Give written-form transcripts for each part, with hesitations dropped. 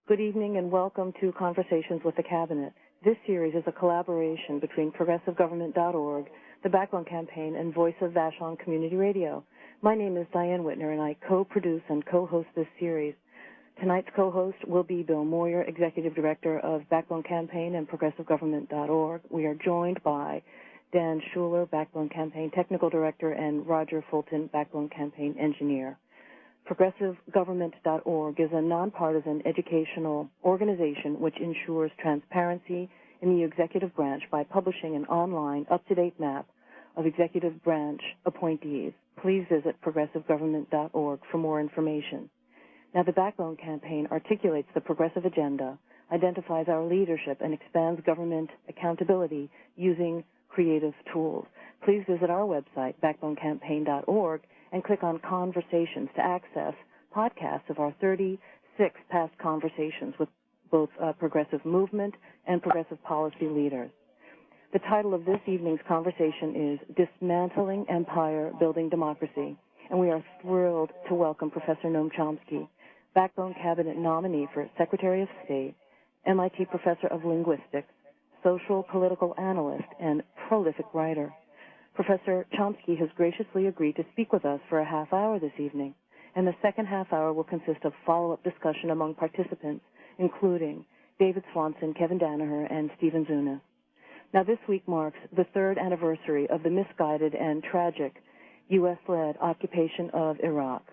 Good evening and welcome to Conversations with the Cabinet. This series is a collaboration between ProgressiveGovernment.org, the Backbone Campaign, and Voice of Vashon Community Radio. My name is Diane Whitner, and I co-produce and co-host this series. Tonight's co-host will be Bill Moyer, Executive Director of Backbone Campaign and ProgressiveGovernment.org. We are joined by Dan Schuler, Backbone Campaign Technical Director, and Roger Fulton, Backbone Campaign Engineer. ProgressiveGovernment.org is a nonpartisan educational organization which ensures transparency in the executive branch by publishing an online, up-to-date map of executive branch appointees. Please visit ProgressiveGovernment.org for more information. Now, the Backbone Campaign articulates the progressive agenda, identifies our leadership, and expands government accountability using creative tools. Please visit our website, backbonecampaign.org, and click on Conversations to access podcasts of our 36 past conversations with both progressive movement and progressive policy leaders. The title of this evening's conversation is Dismantling Empire, Building Democracy, and we are thrilled to welcome Professor Noam Chomsky, Backbone Cabinet nominee for Secretary of State, MIT Professor of Linguistics, social political analyst, and prolific writer. Professor Chomsky has graciously agreed to speak with us for a half hour this evening, and the second half hour will consist of follow-up discussion among participants, including David Swanson, Kevin Danaher, and Stephen Zunas. Now, this week marks the third anniversary of the misguided and tragic U.S.-led occupation of Iraq.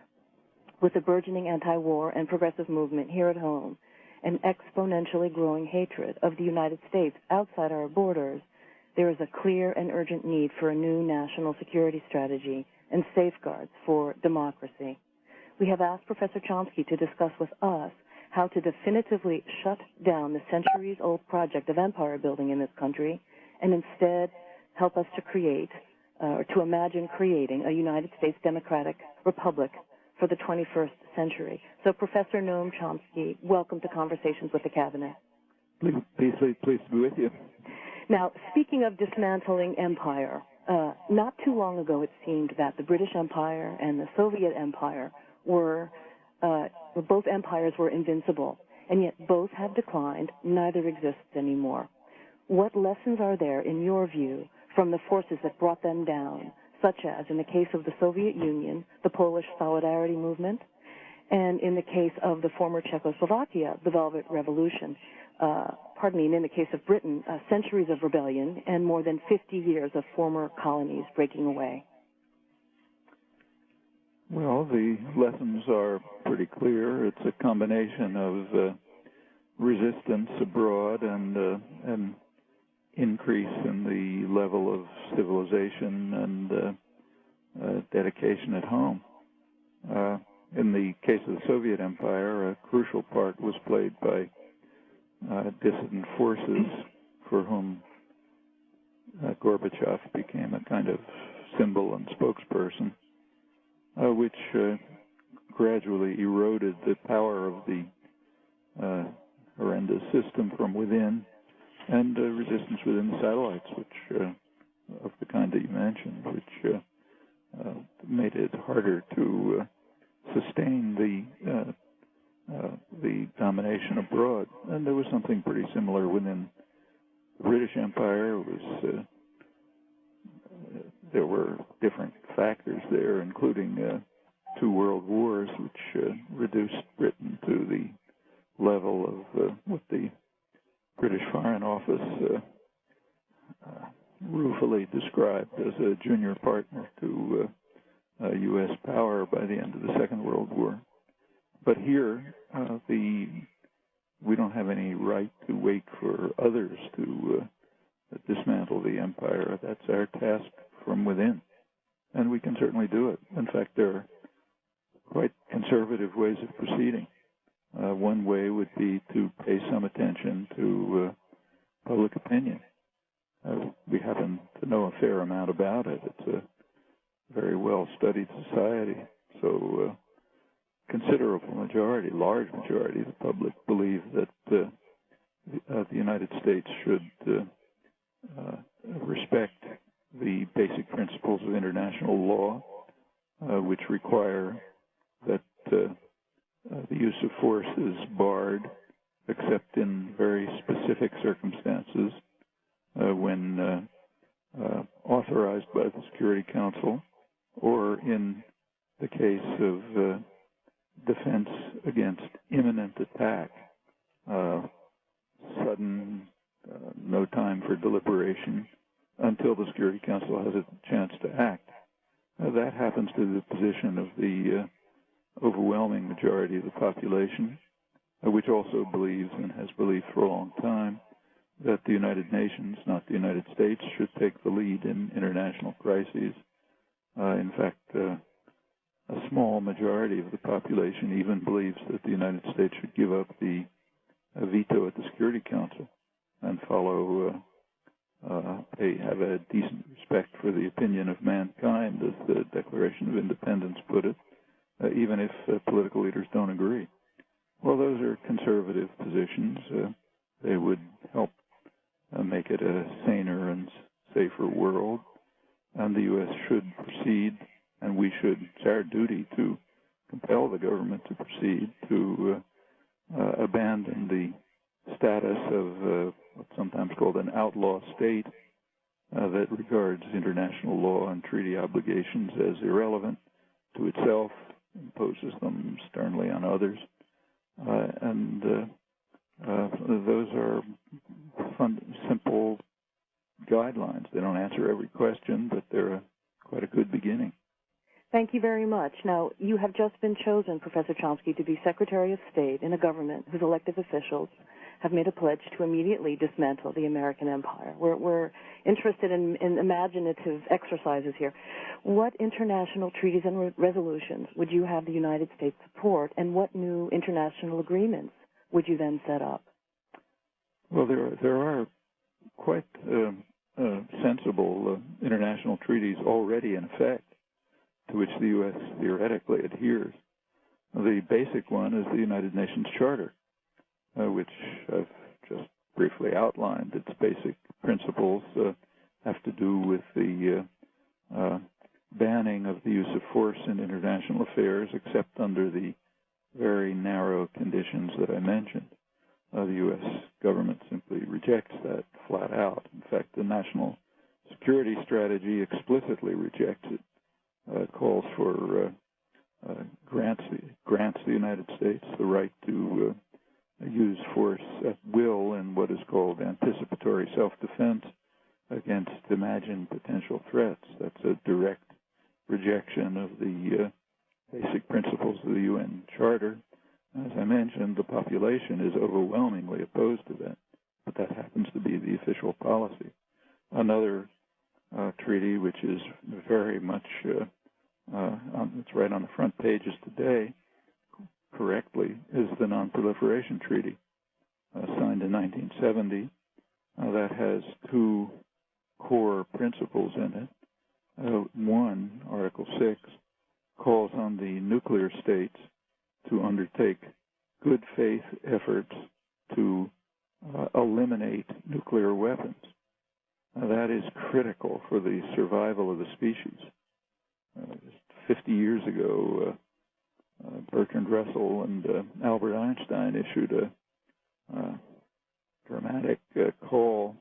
With the burgeoning anti-war and progressive movement here at home, and exponentially growing hatred of the United States outside our borders, there is a clear and urgent need for a new national security strategy and safeguards for democracy. We have asked Professor Chomsky to discuss with us how to definitively shut down the centuries-old project of empire building in this country and instead help us to create, or to imagine creating, a United States Democratic Republic for the 21st century. So, Professor Noam Chomsky, welcome to Conversations with the Cabinet. Pleased to be with you. Now, speaking of dismantling empire, not too long ago it seemed that the British Empire and the Soviet Empire both empires were invincible, and yet both have declined, neither exists anymore. What lessons are there, in your view, from the forces that brought them down, such as, in the case of the Soviet Union, the Polish Solidarity Movement, and in the case of the former Czechoslovakia, the Velvet Revolution? And in the case of Britain, centuries of rebellion and more than 50 years of former colonies breaking away. Well, the lessons are pretty clear. It's a combination of resistance abroad and an increase in the level of civilization and dedication at home. In the case of the Soviet Empire, a crucial part was played by dissident forces for whom Gorbachev became a kind of symbol and spokesperson, which gradually eroded the power of the horrendous system from within, and resistance within the satellites, which of the kind that you mentioned, which made it harder to sustain the domination abroad. And there was something pretty similar within the British Empire. It was there were different factors there, including two world wars, which reduced Britain to the level of what the British Foreign Office ruefully described as a junior partner to U.S. power by the end of the Second World War. But here, we don't have any right to wait for others to dismantle the empire. That's our task from within, and we can certainly do it. In fact, there are quite conservative ways of proceeding. One way would be to pay some attention to public opinion. We happen to know a fair amount about it. It's a very well-studied society, so considerable majority, large majority of the public believe that the United States should respect the basic principles of international law, which require that the use of force is barred except in very specific circumstances when authorized by the Security Council, or in the case of defense against imminent attack, sudden, no time for deliberation until the Security Council has a chance to act. That happens to the position of the overwhelming majority of the population, which also believes and has believed for a long time that the United Nations, not the United States, should take the lead in international crises. In fact, a small majority of the population even believes that the United States should give up the veto at the Security Council and follow, have a decent respect for the opinion of mankind, as the Declaration of Independence put it, even if political leaders don't agree. Well, those are conservative positions. They would help make it a saner and safer world, and the U.S. should proceed, and we should, it's our duty to compel the government to proceed to abandon the status of what's sometimes called an outlaw state that regards international law and treaty obligations as irrelevant to itself, imposes them sternly on others, and those are simple guidelines. They don't answer every question, but they're quite a good beginning. Thank you very much. Now, you have just been chosen, Professor Chomsky, to be Secretary of State in a government whose elected officials have made a pledge to immediately dismantle the American empire. We're interested in imaginative exercises here. What international treaties and resolutions would you have the United States support, and what new international agreements would you then set up? Well, there are quite sensible international treaties already in effect, to which the U.S. theoretically adheres. The basic one is the United Nations Charter, which I've just briefly outlined. Its basic principles have to do with the banning of the use of force in international affairs, except under the very narrow conditions that I mentioned. The U.S. government simply rejects that flat out. In fact, the national security strategy explicitly rejects it. Calls for grants the United States the right to use force at will in what is called anticipatory self-defense against imagined potential threats. That's a direct rejection of the basic principles of the UN Charter. As I mentioned, the population is overwhelmingly opposed to that, but that happens to be the official policy. Another treaty, which is very much, it's right on the front pages today, correctly, is the Non-Proliferation Treaty, signed in 1970. That has two core principles in it. One, Article 6, calls on the nuclear states to undertake good faith efforts to eliminate nuclear weapons. That is critical for the survival of the species. 50 years ago, Bertrand Russell and Albert Einstein issued a dramatic call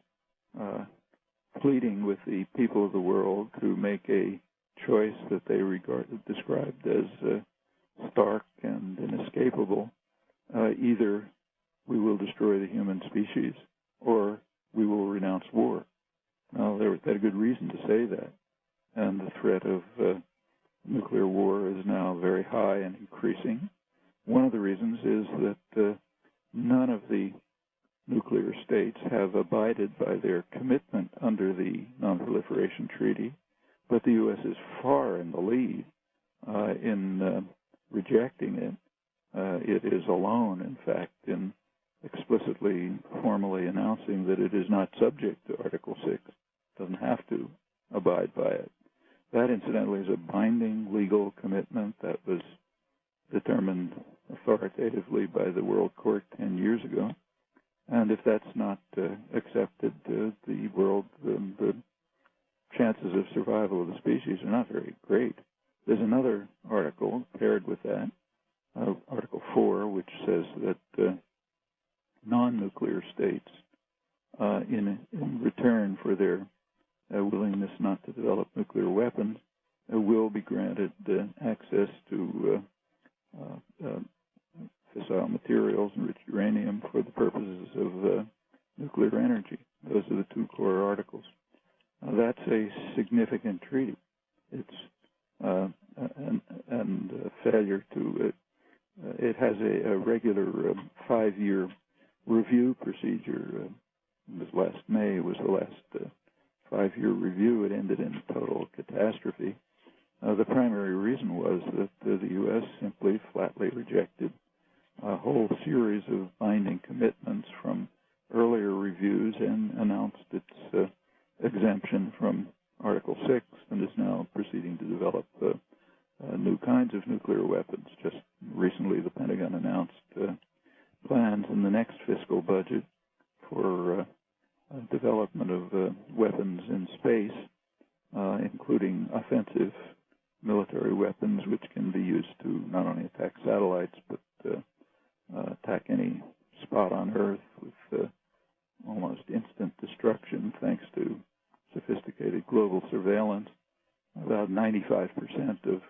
pleading with the people of the world to make a choice that they described as stark and inescapable. Either we will destroy the human species or we will renounce war. Now, they had a good reason to say that, and the threat of nuclear war is now very high and increasing. One of the reasons is that none of the nuclear states have abided by their commitment under the Non-Proliferation Treaty, but the U.S. is far in the lead in rejecting it. It is alone, in fact, in explicitly, formally announcing that it is not subject to Article 6, doesn't have to abide by it. That, incidentally, is a binding legal commitment that was determined authoritatively by the World Court 10 years ago. And if that's not accepted, the chances of survival of the species are not very great. There's another article paired with that, Article 4, which says that nuclear states in return for their willingness not to develop nuclear weapons will be granted access to fissile materials, enriched uranium, for the purposes of nuclear energy. Those are the two core articles. That's a significant treaty. It's and failure to it has a regular 5-year review procedure. This last May was the last 5-year review. It ended in total catastrophe. The primary reason was that the U.S. simply flatly rejected a whole series of binding commitments from earlier reviews and announced its exemption from Article 6 and is now proceeding to develop new kinds of nuclear weapons. Just recently, the Pentagon announced plans in the next fiscal budget for development of weapons in space, including offensive military weapons, which can be used to not only attack satellites, but attack any spot on Earth with almost instant destruction thanks to sophisticated global surveillance. About 95% of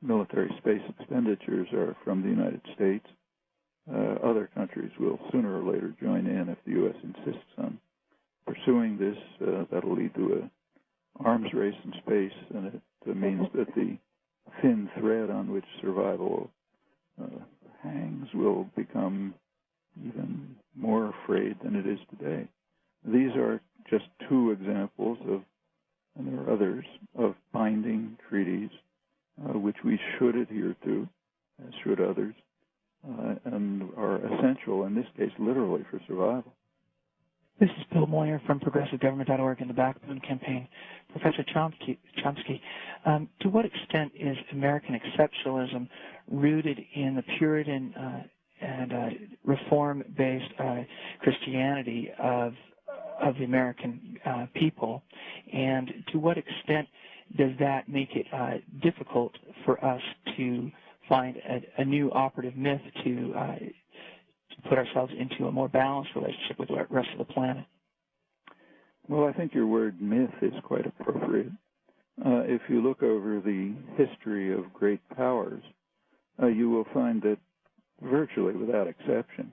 military space expenditures are from the United States. Other countries will sooner or later join in if the U.S. insists on pursuing this. That'll lead to an arms race in space, and it means that the thin thread on which survival hangs will become even more frayed than it is today. These are just two examples of, and there are others, of binding treaties which we should adhere to, as should others, and are essential, in this case, literally for survival. This is Bill Moyer from ProgressiveGovernment.org and the Backbone Campaign. Professor Chomsky, to what extent is American exceptionalism rooted in the Puritan and reform-based Christianity of the American people, and to what extent does that make it difficult for us to find a new operative myth to put ourselves into a more balanced relationship with the rest of the planet? Well, I think your word myth is quite appropriate. If you look over the history of great powers, you will find that virtually without exception,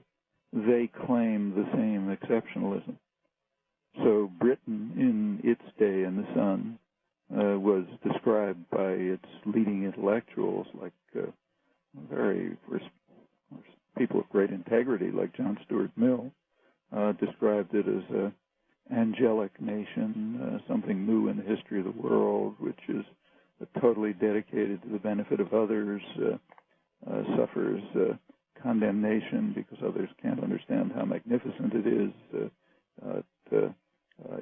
they claim the same exceptionalism. So Britain, in its day in the sun, was described by its leading intellectuals, like people of great integrity, like John Stuart Mill, described it as an angelic nation, something new in the history of the world, which is totally dedicated to the benefit of others, suffers condemnation because others can't understand how magnificent it is. It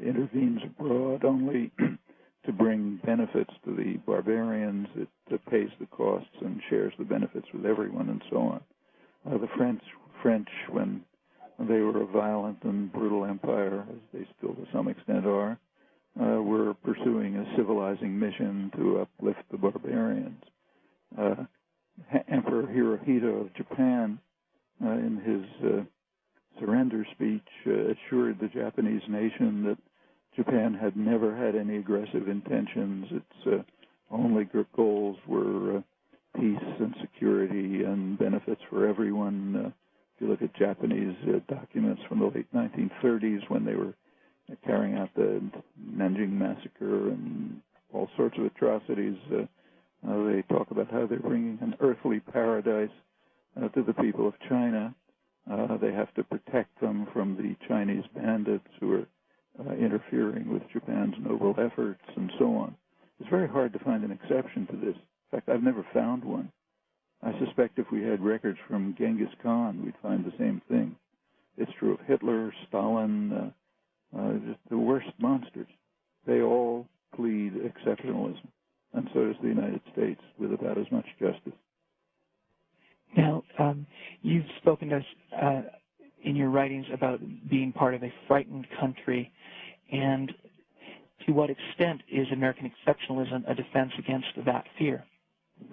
intervenes abroad only to bring benefits to the barbarians. It pays the costs and shares the benefits with everyone, and so on. The French, when they were a violent and brutal empire, as they still to some extent are, were pursuing a civilizing mission to uplift the barbarians. Emperor Hirohito of Japan, in his surrender speech, assured the Japanese nation that Japan had never had any aggressive intentions. Its only goals were peace and security and benefits for everyone. If you look at Japanese documents from the late 1930s, when they were carrying out the Nanjing massacre and all sorts of atrocities, they talk about how they're bringing an earthly paradise to the people of China. They have to protect them from the Chinese bandits who are interfering with Japan's noble efforts, and so on. It's very hard to find an exception to this. In fact, I've never found one. I suspect if we had records from Genghis Khan, we'd find the same thing. It's true of Hitler, Stalin, just the worst monsters. They all plead exceptionalism, and so does the United States, with about as much justice. Now, you've spoken to us in your writings about being part of a frightened country, and to what extent is American exceptionalism a defense against that fear?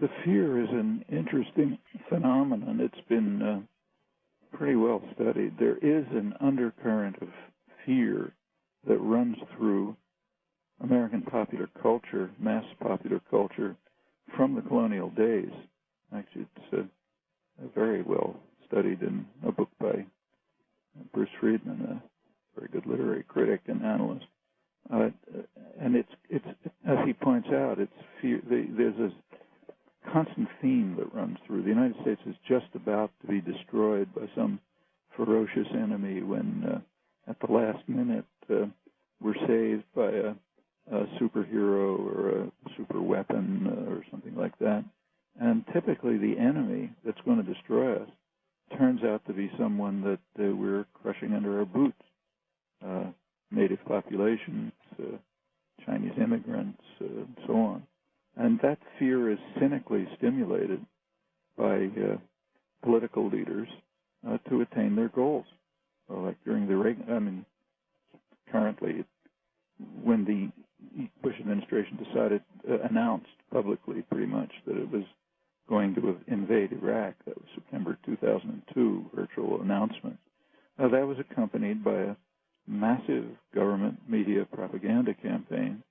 The fear is an interesting phenomenon. It's been pretty well studied. There is an undercurrent of fear that runs through American popular culture, mass popular culture, from the colonial days. Actually, it's very well studied in a book by Bruce Friedman, a very good literary critic and analyst. And it's as he points out, it's fear. There's a constant theme that runs through. The United States is just about to be destroyed by some ferocious enemy when, at the last minute, we're saved by a superhero or a super weapon or something like that. And typically the enemy that's going to destroy us turns out to be someone that we're crushing under our boots. Native populations, Chinese immigrants, and so on. And that fear is cynically stimulated by political leaders to attain their goals. So like during the Reagan, currently, when the Bush administration announced publicly pretty much that it was going to invade Iraq, that was September 2002 virtual announcement. That was accompanied by a massive government media propaganda campaign.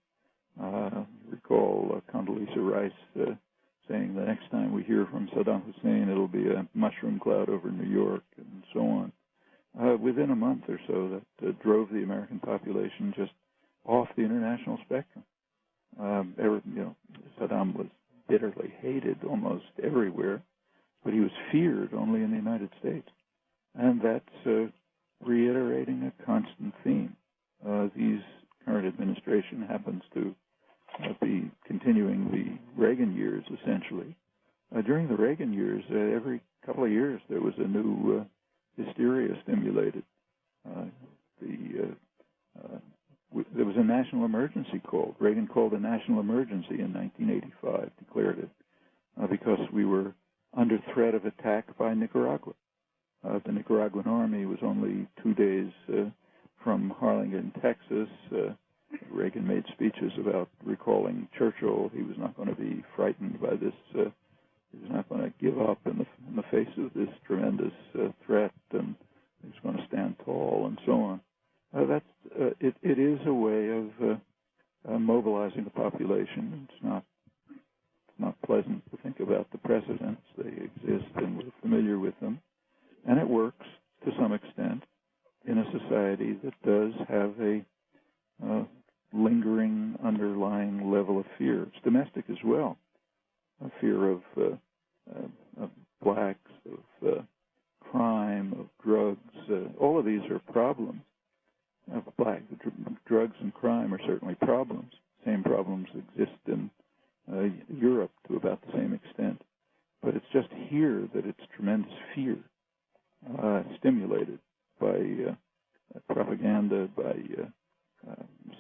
Recall Condoleeza Rice saying the next time we hear from Saddam Hussein, it'll be a mushroom cloud over New York, and so on. Within a month or so, that drove the American population just off the international spectrum. Saddam was bitterly hated almost everywhere, but he was feared only in the United States. And that's reiterating a constant theme. This current administration happens to be continuing the Reagan years, essentially. During the Reagan years, every couple of years, there was a new hysteria stimulated. There was a national emergency called. Reagan called a national emergency in 1985, declared it, because we were under threat of attack by Nicaragua. The Nicaraguan army was only 2 days from Harlingen, Texas. Reagan made speeches about recalling Churchill. He was not going to be frightened by this. He was not going to give up in the face of this tremendous threat, and he was going to stand tall, and so on. It is a way of mobilizing the population. It's not pleasant to think about the precedents. They exist, and we're familiar with them. And it works to some extent in a society that does have a lingering underlying level of fear. It's domestic as well. A fear of blacks, of crime, of drugs. All of these are problems. Drugs and crime are certainly problems. Same problems exist in Europe to about the same extent. But it's just here that it's tremendous fear. Stimulated by propaganda, by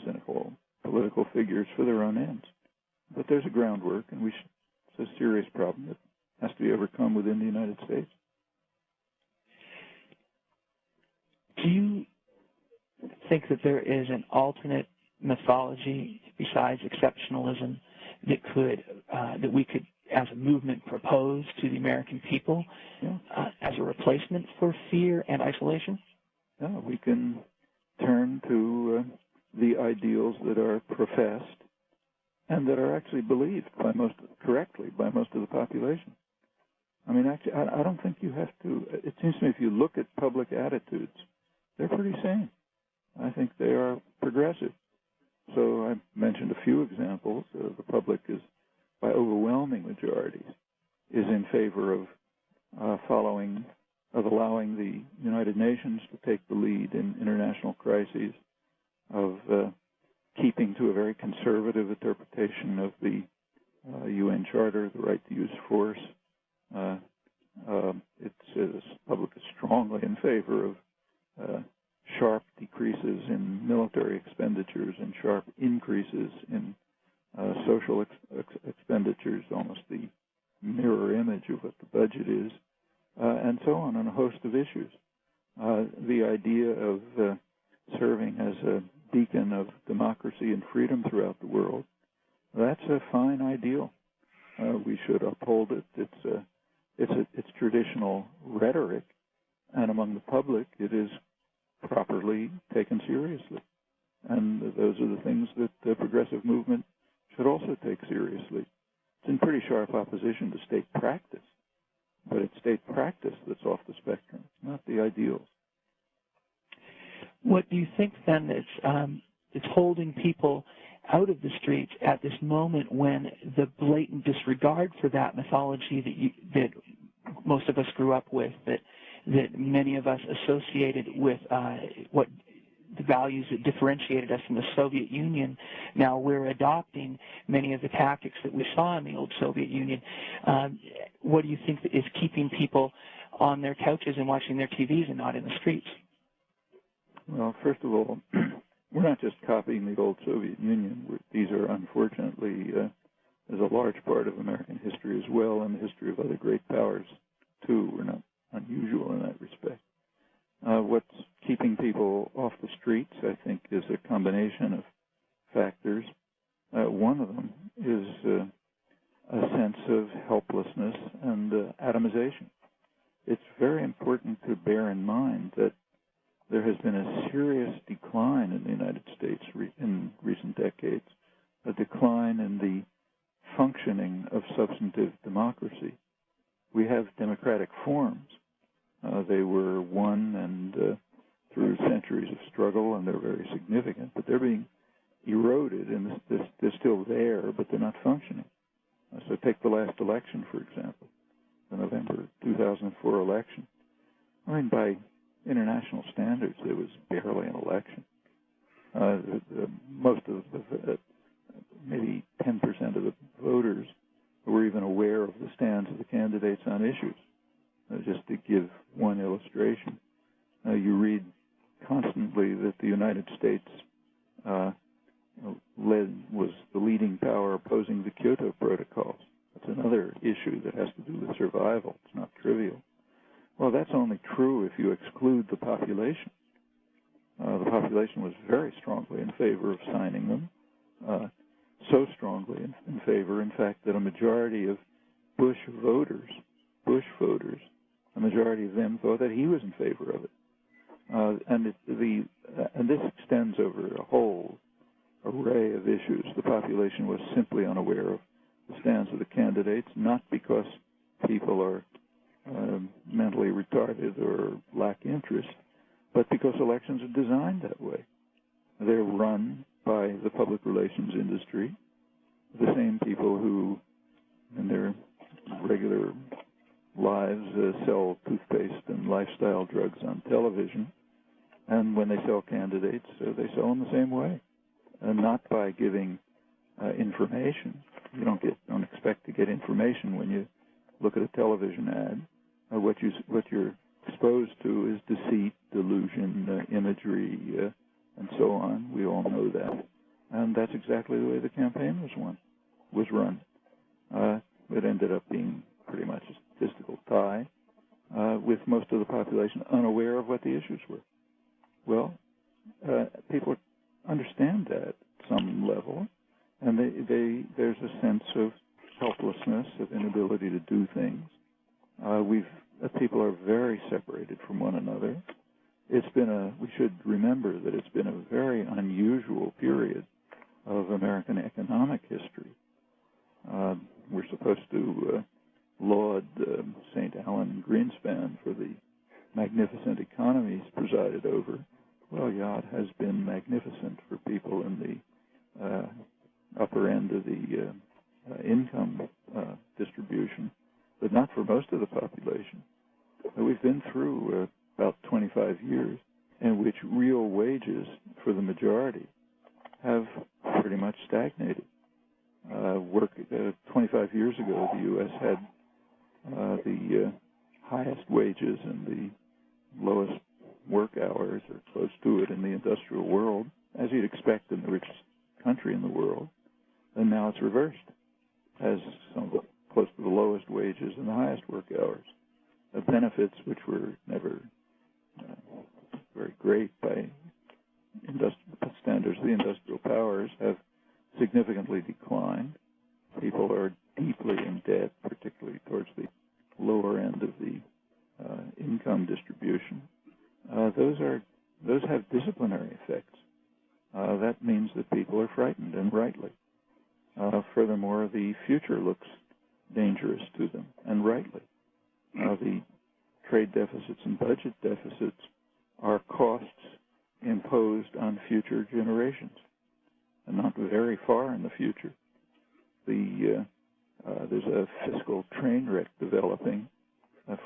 cynical political figures for their own ends. But there's a groundwork, and it's a serious problem that has to be overcome within the United States. Do you think that there is an alternate mythology besides exceptionalism that we could, as a movement, propose to the American people as a replacement for fear and isolation? Yeah, we can turn to the ideals that are professed and that are actually believed correctly by most of the population. I mean, actually, I don't think you have to. It seems to me if you look at public attitudes, they're pretty sane. I think they are progressive. So I mentioned a few examples. The public is, by overwhelming majorities, is in favor of allowing the United Nations to take the lead in international crises, of keeping to a very conservative interpretation of the UN Charter, the right to use force. The public is strongly in favor of sharp decreases in military expenditures and sharp increases in social expenditures, almost the mirror image of what the budget is, and so on a host of issues. The idea of serving as a beacon of democracy and freedom throughout the world, that's a fine ideal. We should uphold it. It's traditional rhetoric, and among the public, it is properly taken seriously. And those are the things that the progressive movement should also take seriously. It's in pretty sharp opposition to state practice, but it's state practice that's off the spectrum, not the ideals. What do you think then it's holding people out of the streets at this moment when the blatant disregard for that mythology that most of us grew up with, that many of us associated with what the values that differentiated us from the Soviet Union, now we're adopting many of the tactics that we saw in the old Soviet Union. What do you think is keeping people on their couches and watching their TVs and not in the streets? Well, first of all, we're not just copying the old Soviet Union. These are, unfortunately, as a large part of American history as well, and the history of other great powers, too. We're not unusual in that respect. What's keeping people off the streets, I think, is a combination of factors. One of them is a sense of helplessness and atomization. It's very important to bear in mind that there has been a serious decline in the United States in recent decades, a decline in the functioning of substantive democracy. We have democratic forms. They were won and through centuries of struggle, and they're very significant, but they're being eroded, and they're still there, but they're not functioning. So take the last election, for example, the November 2004 election. I mean, by international standards, it was barely an election. Most of maybe 10% of the voters were even aware of the stands of the candidates on issues. Just to give one illustration, you read constantly that the United States was the leading power opposing the Kyoto Protocols. That's another issue that has to do with survival. It's not trivial. Well, that's only true if you exclude the population. The population was very strongly in favor of signing them, so strongly in favor, in fact, that a majority of Bush voters, a majority of them thought that he was in favor of it. And this extends over a whole array of issues. The population was simply unaware of the stands of the candidates, not because people are mentally retarded or lack interest, but because elections are designed that way. They're run by the public relations industry, the same people who, in their regular lives, sell toothpaste and lifestyle drugs on television. And when they sell candidates, they sell them the same way, and not by giving information. You don't expect to get information when you look at a television ad. What you're exposed to is deceit, delusion, imagery, and so on. We all know that, and that's exactly the way the campaign was run. It ended up being pretty much a statistical tie, with most of the population unaware of what the issues were. Well, people understand that at some level, and there's a sense of helplessness, of inability to do things. People are very separated from one another. We should remember that it's been a very unusual period of American economic history. We're supposed to laud St. Alan Greenspan for the magnificent economy he's presided over. Well, yeah, it has been magnificent for people in the upper end of the income distribution, but not for most of the population. We've been through about 25 years in which real wages for the majority have pretty much stagnated. 25 years ago, the U.S. had the highest wages and the lowest work hours, or close to it, in the industrial world, as you'd expect in the richest country in the world. And now it's reversed, as close to the lowest wages and the highest work hours. Benefits which were never very great by standards of the industrial powers have significantly declined. People are deeply in debt, particularly towards the lower end of the income distribution. those have disciplinary effects. That means that people are frightened, and rightly. Furthermore, the future looks dangerous to them, and rightly. The trade deficits and budget deficits are costs imposed on future generations, and not very far in the future. There's a fiscal train wreck developing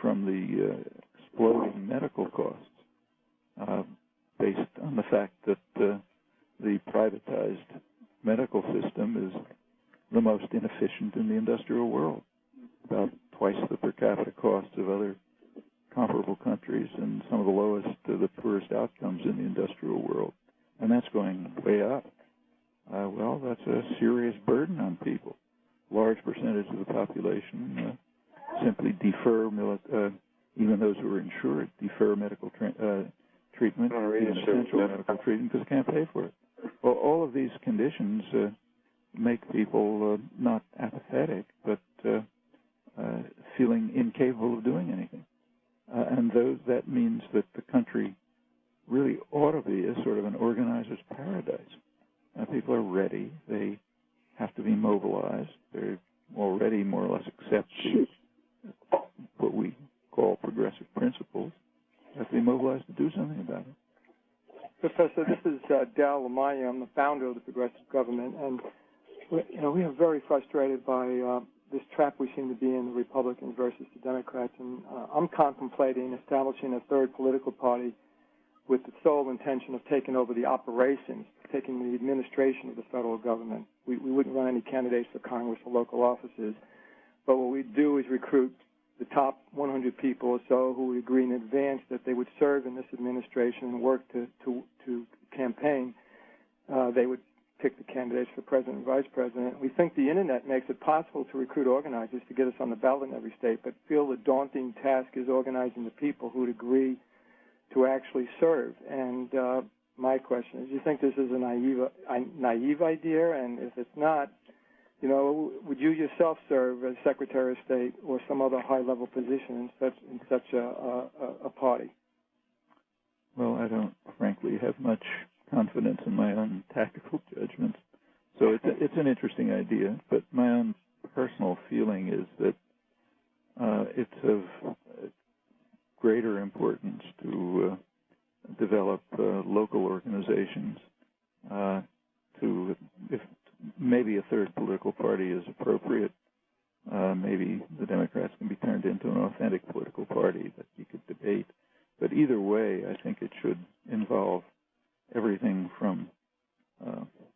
from the exploding medical costs, based on the fact that the privatized medical system is the most inefficient in the industrial world, about twice the per capita costs of other comparable countries and some of the lowest, the poorest outcomes in the industrial world. And that's going way up. Well, that's a serious burden on people. Large percentage of the population simply defer, even those who are insured, defer medical treatment, essential medical treatment, because they can't pay for it. Well, all of these conditions make people not apathetic, but feeling incapable of doing anything. And that means that the country really ought to be a sort of an organizer's paradise. People are ready. They have to be mobilized. They're already more or less accept what we call progressive principles. They have to be mobilized to do something about it. Professor, this is Dal Lamaya. I'm the founder of the Progressive Government, and we are very frustrated by this trap we seem to be in, the Republicans versus the Democrats. And I'm contemplating establishing a third political party with the sole intention of taking over the operations, taking the administration of the federal government. We wouldn't run any candidates for Congress or local offices, but what we'd do is recruit the top 100 people or so who would agree in advance that they would serve in this administration and work to campaign. They would pick the candidates for president and vice president. We think the Internet makes it possible to recruit organizers to get us on the ballot in every state, but feel the daunting task is organizing the people who would agree to actually serve. And my question is, do you think this is a naive idea? And if it's not, would you yourself serve as Secretary of State or some other high-level position in such a party? Well, I don't, frankly, have much confidence in my own tactical judgments. So it's an interesting idea, but my own personal feeling is that it's of greater importance to develop local organizations if maybe a third political party is appropriate. Maybe the Democrats can be turned into an authentic political party that you could debate. But either way, I think it should involve everything from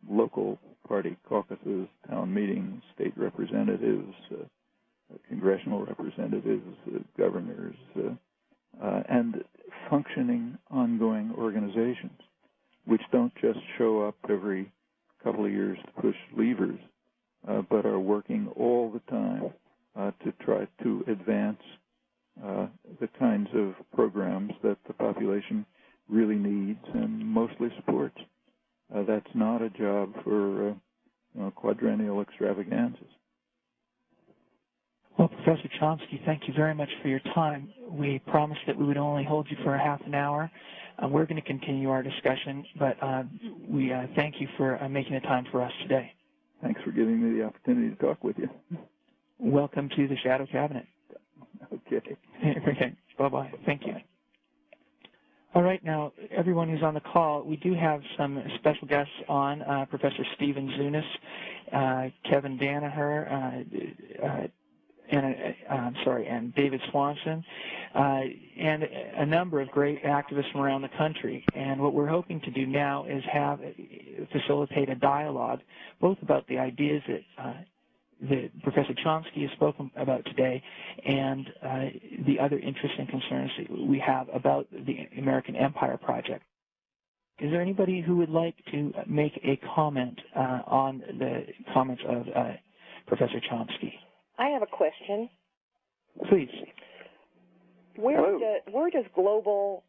local party caucuses, town meetings, state representatives, congressional representatives, governors, and functioning ongoing organizations, which don't just show up every couple of years to push levers, but are working all the time to try to advance the kinds of programs that the population really needs and mostly supports. That's not a job for quadrennial extravaganzas. Well, Professor Chomsky, thank you very much for your time. We promised that we would only hold you for a half an hour. We're going to continue our discussion, but we thank you for making the time for us today. Thanks for giving me the opportunity to talk with you. Welcome to the Shadow Cabinet. Okay. Okay. Bye-bye. Thank you. All right, now, everyone who's on the call, we do have some special guests on, Professor Stephen Zunis, Kevin Danaher, and David Swanson, and a number of great activists from around the country. And what we're hoping to do now is facilitate a dialogue, both about the ideas that Professor Chomsky has spoken about today and the other interests and concerns that we have about the American Empire Project. Is there anybody who would like to make a comment on the comments of Professor Chomsky? I have a question. Please. Where does the global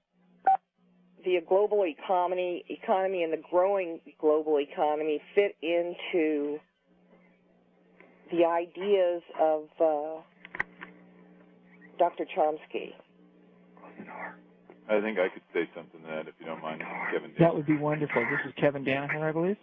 economy and the growing global economy fit into the ideas of Dr. Chomsky? I think I could say something to that if you don't mind, Kevin. That would be wonderful. This is Kevin Danaher, I believe.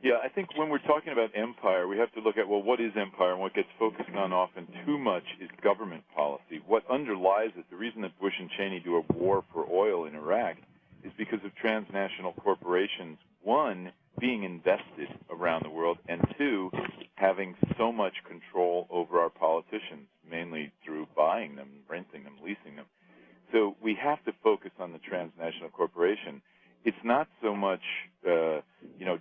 Yeah, I think when we're talking about empire, we have to look at, well, what is empire? And what gets focused on often too much is government policy. What underlies it, the reason that Bush and Cheney do a war for oil in Iraq is because of transnational corporations, one, being invested around the world, and two, having so much control over our politicians, mainly through buying them, renting them, leasing them. So we have to focus on the transnational corporation. It's not so much,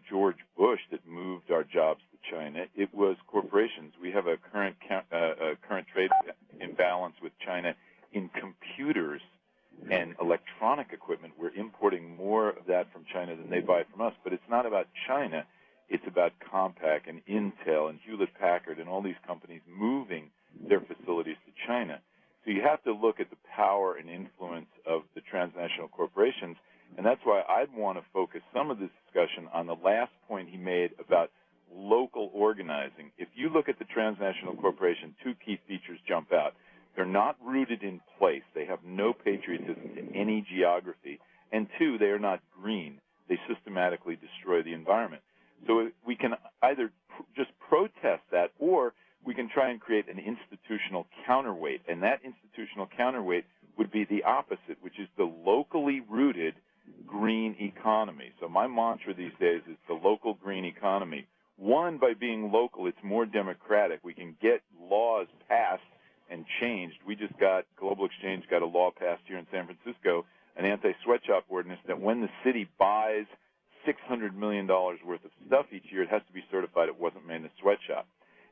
George Bush that moved our jobs to China. It was corporations. We have a current trade imbalance with China in computers and electronic equipment. We're importing more of that from China than they buy from us. But it's not about China. It's about Compaq and Intel and Hewlett-Packard and all these companies moving their facilities to China. So you have to look at the power and influence of the transnational corporations, and that's why I'd want to focus some of this discussion on the last point he made about local organizing. If you look at the transnational corporation, two key features jump out. They're not rooted in place. They have no patriotism to any geography. And two, they are not green. They systematically destroy the environment. So we can either just protest that, or we can try and create an institutional counterweight. And that institutional counterweight would be the opposite, which is the locally rooted green economy. So my mantra these days is the local green economy. One, by being local, it's more democratic. We can get laws passed and changed. We just got, Global Exchange got a law passed here in San Francisco, an anti-sweatshop ordinance that when the city buys $600 million worth of stuff each year, it has to be certified it wasn't made in a sweatshop.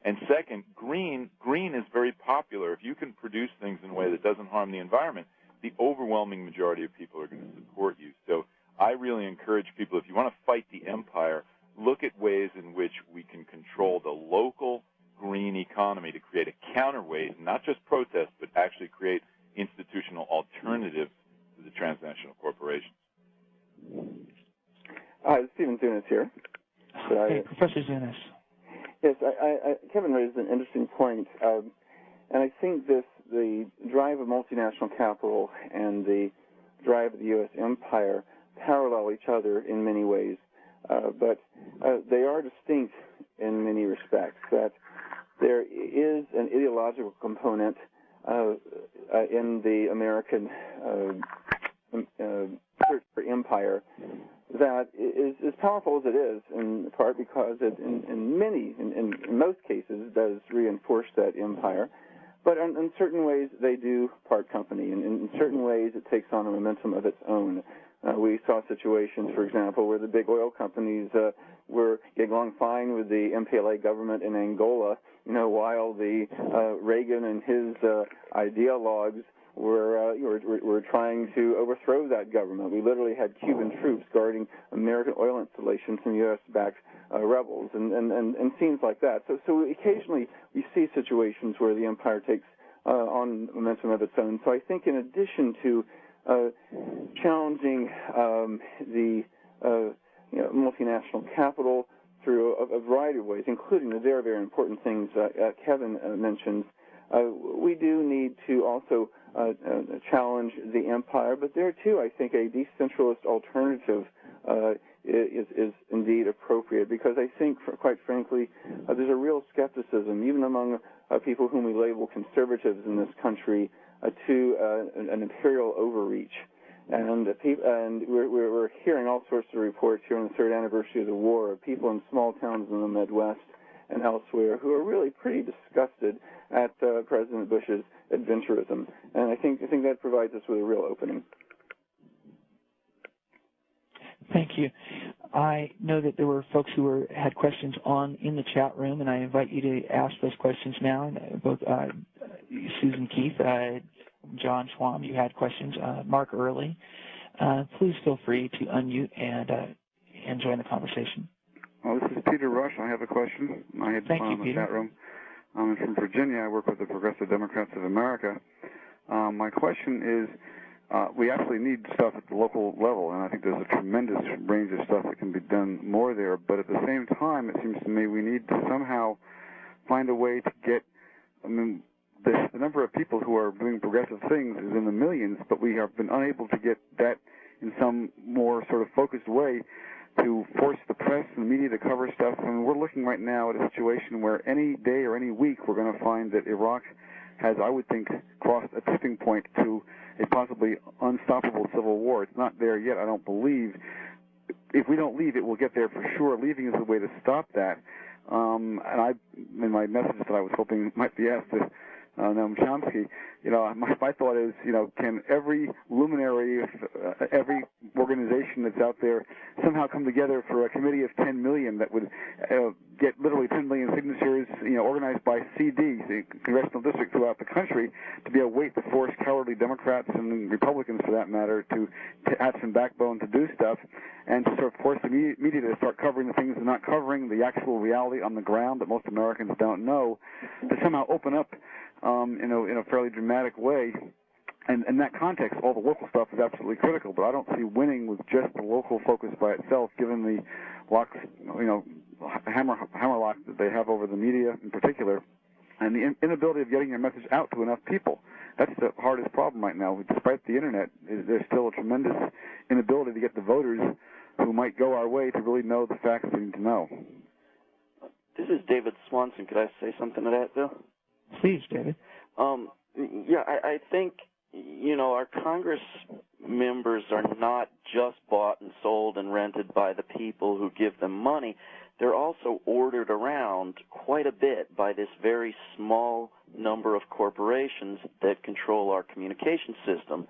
And second, green is very popular. If you can produce things in a way that doesn't harm the environment, the overwhelming majority of people are going to support you. So I really encourage people, if you want to fight the empire, look at ways in which we can control the local green economy to create a counterweight, not just protest, but actually create institutional alternatives to the transnational corporations. Stephen Zunis here. Hey, Professor Zunis. Yes, Kevin raised an interesting point, and I think the drive of multinational capital and the drive of the U.S. empire parallel each other in many ways, but they are distinct in many respects. That there is an ideological component in the American search for empire that is as powerful as it is, in part because it, in most cases, does reinforce that empire. But in certain ways, they do part company, and in certain ways, it takes on a momentum of its own. We saw situations, for example, where the big oil companies were getting along fine with the MPLA government in Angola, while the Reagan and his ideologues were trying to overthrow that government. We literally had Cuban troops guarding American oil installations from U.S.-backed rebels and scenes like that. So occasionally we see situations where the empire takes on momentum of its own. So I think in addition to challenging the multinational capital through a variety of ways, including the very, very important things Kevin mentioned, we do need to also challenge the empire. But there, too, I think a decentralist alternative is indeed appropriate, because I think, quite frankly, there's a real skepticism, even among people whom we label conservatives in this country, to an imperial overreach. And we're hearing all sorts of reports here on the third anniversary of the war of people in small towns in the Midwest and elsewhere who are really pretty disgusted at President Bush's adventurism. And I think that provides us with a real opening. Thank you. I know that there were folks who had questions in the chat room, and I invite you to ask those questions now. And both Susan Keith, John Schwam, you had questions. Mark Early, please feel free to unmute and join the conversation. Well, this is Peter Rush. I have a question. I had Thank fun you, in the Peter. chat room. I'm from Virginia. I work with the Progressive Democrats of America. My question is, we actually need stuff at the local level, and I think there's a tremendous range of stuff that can be done more there. But at the same time, it seems to me we need to somehow find a way to get the number of people who are doing progressive things is in the millions, but we have been unable to get that in some more sort of focused way to force the press and the media to cover stuff. And we're looking right now at a situation where any day or any week we're going to find that Iraq has, I would think, crossed a tipping point to a possibly unstoppable civil war. It's not there yet, I don't believe. If we don't leave, it will get there for sure. Leaving is the way to stop that. And in my message that I was hoping might be asked to Noam Chomsky, my thought is, can every luminary, every organization that's out there somehow come together for a committee of 10 million that would get literally 10 million signatures, organized by CDs, the congressional districts throughout the country, to be a weight to force cowardly Democrats and Republicans, for that matter, to have some backbone to do stuff, and to sort of force the media to start covering the things they're not covering, the actual reality on the ground that most Americans don't know, to somehow open up in a fairly dramatic way. And in that context, all the local stuff is absolutely critical, but I don't see winning with just the local focus by itself, given the locks, hammerlock that they have over the media in particular, and the inability of getting your message out to enough people. That's the hardest problem right now. Despite the Internet, there's still a tremendous inability to get the voters who might go our way to really know the facts we need to know. This is David Swanson. Could I say something to that, Bill? Please, David. I think, our Congress members are not just bought and sold and rented by the people who give them money. They're also ordered around quite a bit by this very small number of corporations that control our communication system.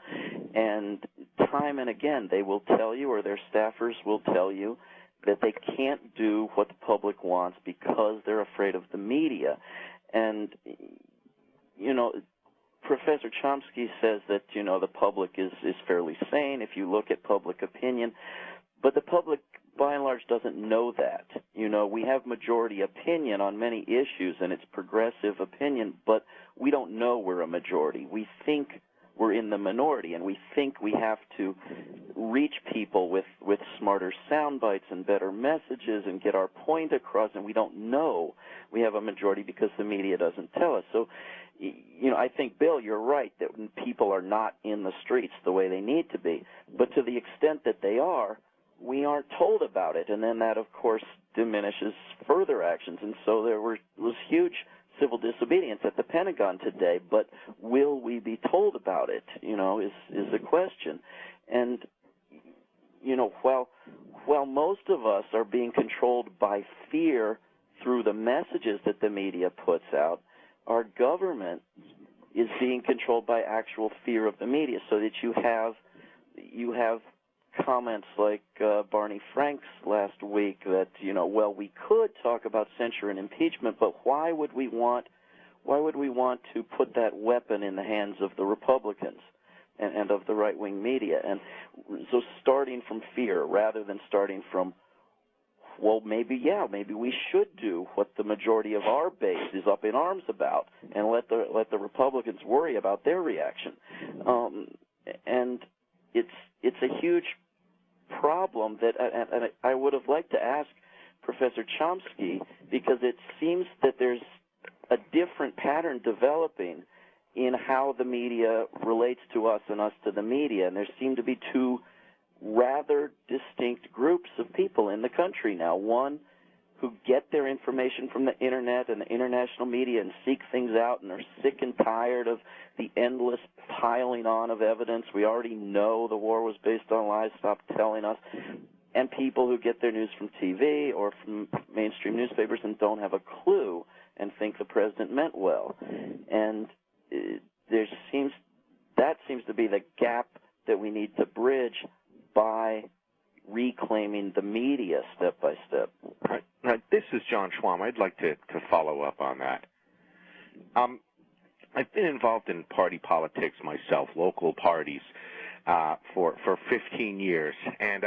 And time and again, they will tell you, or their staffers will tell you, that they can't do what the public wants because they're afraid of the media. And, Professor Chomsky says that, the public is fairly sane if you look at public opinion, but the public, by and large, doesn't know that. We have majority opinion on many issues, and it's progressive opinion, but we don't know we're a majority. We think we're in the minority, and we think we have to reach people with smarter sound bites and better messages and get our point across, and we don't know we have a majority because the media doesn't tell us. So, I think, Bill, you're right that people are not in the streets the way they need to be, but to the extent that they are, we aren't told about it, and then that, of course, diminishes further actions. And so there was huge civil disobedience at the Pentagon today, but will we be told about it, is the question. And, while most of us are being controlled by fear through the messages that the media puts out, our government is being controlled by actual fear of the media, so that you have comments like Barney Frank's last week that, we could talk about censure and impeachment, but why would we want to put that weapon in the hands of the Republicans and of the right-wing media? And so starting from fear rather than starting from, maybe we should do what the majority of our base is up in arms about, and let the Republicans worry about their reaction. And it's a huge problem that, and I would have liked to ask Professor Chomsky, because it seems that there's a different pattern developing in how the media relates to us and us to the media, and there seem to be two rather distinct groups of people in the country now. One who get their information from the Internet and the international media and seek things out and are sick and tired of the endless piling on of evidence. We already know the war was based on lies, stop telling us. And people who get their news from TV or from mainstream newspapers and don't have a clue and think the president meant well. And that seems to be the gap that we need to bridge by reclaiming the media step by step. Right. Now, this is John Schwam. I'd like to follow up on that. I've been involved in party politics myself, local parties, for 15 years, and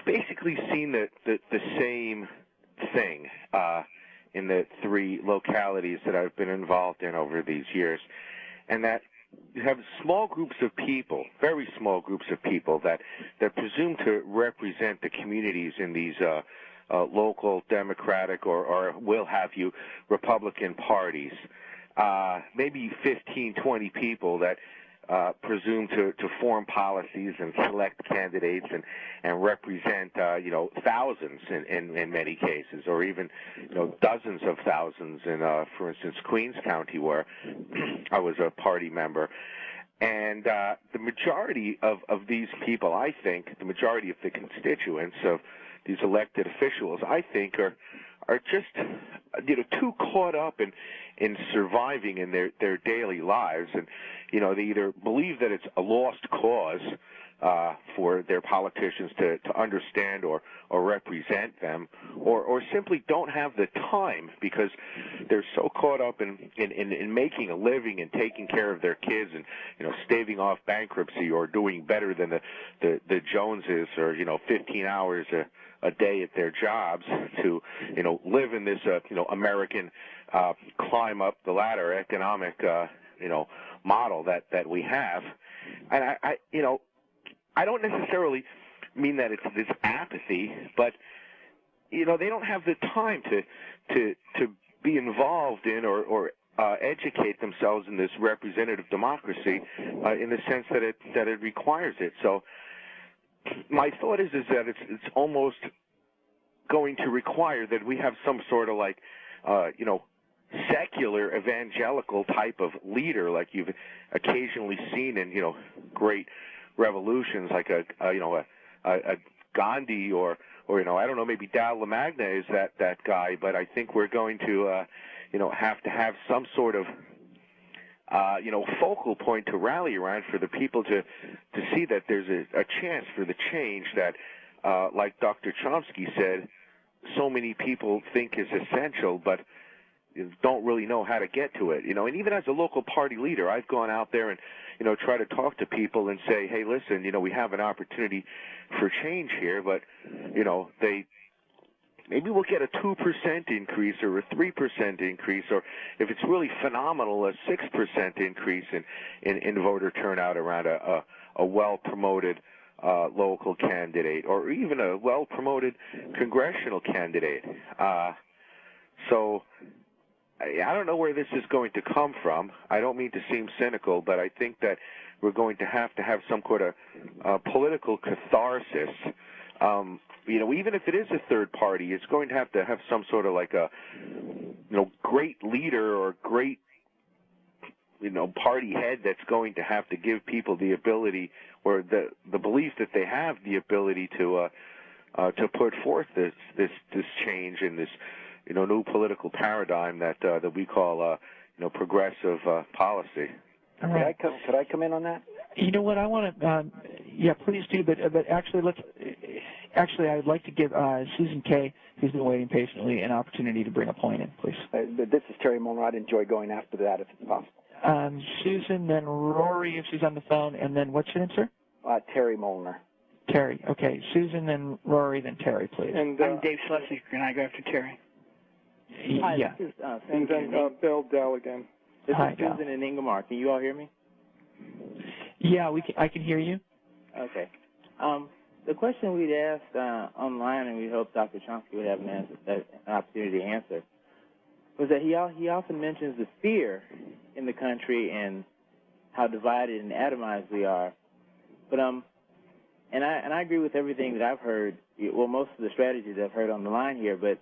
basically seen the same thing in the three localities that I've been involved in over these years, and that you have small groups of people, very small groups of people that presume to represent the communities in these local Democratic or will have you Republican parties, maybe 15, 20 people that presume to form policies and select candidates and represent, thousands in many cases, or even, dozens of thousands in, for instance, Queens County, where I was a party member. And the majority of these people, I think, the majority of the constituents of these elected officials, I think, are just, too caught up in surviving in their daily lives, and they either believe that it's a lost cause for their politicians to understand or represent them, or simply don't have the time because they're so caught up in making a living and taking care of their kids and staving off bankruptcy or doing better than the Joneses, or 15 hours a day at their jobs to live in this American climb up the ladder economic model that we have. And I don't necessarily mean that it's this apathy, but they don't have the time to be involved in or educate themselves in this representative democracy in the sense that it requires it. So my thought is that it's almost going to require that we have some sort of secular evangelical type of leader, like you've occasionally seen in great revolutions, like a Gandhi or I don't know, maybe Dalai Lama is that guy. But I think we're going to have to have some sort of focal point to rally around for the people to see that there's a chance for the change that, like Dr. Chomsky said, so many people think is essential, but don't really know how to get to it. And even as a local party leader, I've gone out there and try to talk to people and say, hey, listen, we have an opportunity for change here, but maybe we'll get a 2% increase or a 3% increase, or if it's really phenomenal, a 6% increase in voter turnout around a well-promoted local candidate, or even a well-promoted congressional candidate. So I don't know where this is going to come from. I don't mean to seem cynical, but I think that we're going to have some kind of political catharsis. Even if it is a third party, it's going to have some sort of like a great leader or great party head that's going to have to give people the ability or the belief that they have the ability to put forth this change in this new political paradigm that we call progressive policy. All right. Could I come in on that? You know what I want to? Yeah, please do. But actually, I'd like to give Susan Kay, who's been waiting patiently, an opportunity to bring a point in, please. This is Terry Molnar. I'd enjoy going after that if it's possible. Susan, then Rory, if she's on the phone, and then what's your name, sir? Terry Molnar. Terry. Okay. Susan, then Rory, then Terry, please. And I'm Dave Schlesinger. Can I go after Terry? Hi, yeah. this is and then Bill Dell again. This Hi, is Susan and Ingemar. Can you all hear me? Yeah, I can hear you. Okay. The question we'd asked online, and we hoped Dr. Chomsky would have an opportunity to answer, was that he often mentions the fear in the country and how divided and atomized we are. But and I agree with everything that I've heard. Well, most of the strategies I've heard on the line here, but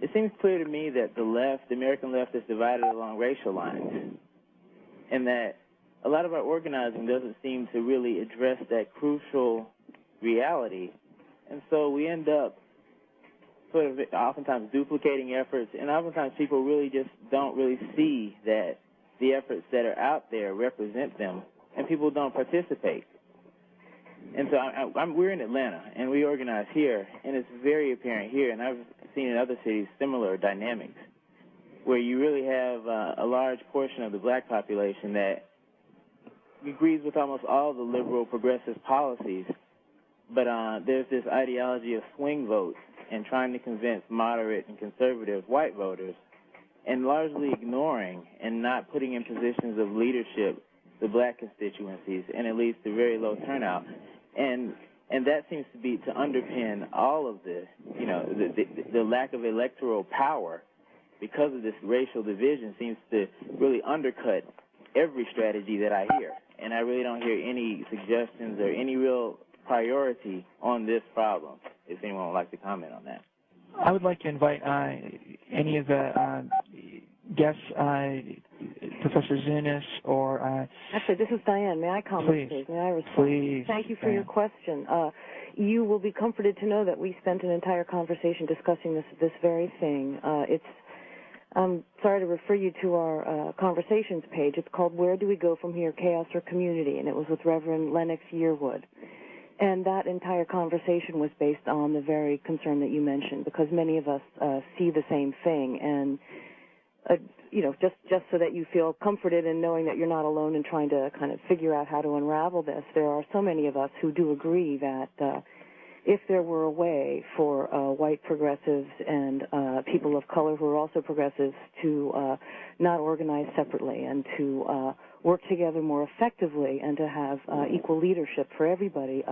it seems clear to me that the left, the American left, is divided along racial lines, and that a lot of our organizing doesn't seem to really address that crucial reality. And so we end up sort of oftentimes duplicating efforts, and oftentimes people really just don't really see that the efforts that are out there represent them, and people don't participate. And so we're in Atlanta, and we organize here, and it's very apparent here, and I've seen in other cities similar dynamics, where you really have a large portion of the black population that agrees with almost all the liberal progressive policies, but there's this ideology of swing votes and trying to convince moderate and conservative white voters, and largely ignoring and not putting in positions of leadership the black constituencies, and it leads to very low turnout. And that seems to be to underpin all of this, the lack of electoral power because of this racial division, seems to really undercut every strategy that I hear. And I really don't hear any suggestions or any real priority on this problem, if anyone would like to comment on that. I would like to invite any of the guests, Professor Zunis or... Actually, this is Diane. May I comment, please? May I respond? Please. Thank you for your question. You will be comforted to know that we spent an entire conversation discussing this very thing. I'm sorry to refer you to our conversations page. It's called Where Do We Go From Here, Chaos or Community? And it was with Reverend Lennox Yearwood. And that entire conversation was based on the very concern that you mentioned, because many of us see the same thing. And, just so that you feel comforted in knowing that you're not alone in trying to kind of figure out how to unravel this, there are so many of us who do agree that if there were a way for white progressives and people of color who are also progressives to not organize separately and to work together more effectively and to have equal leadership for everybody,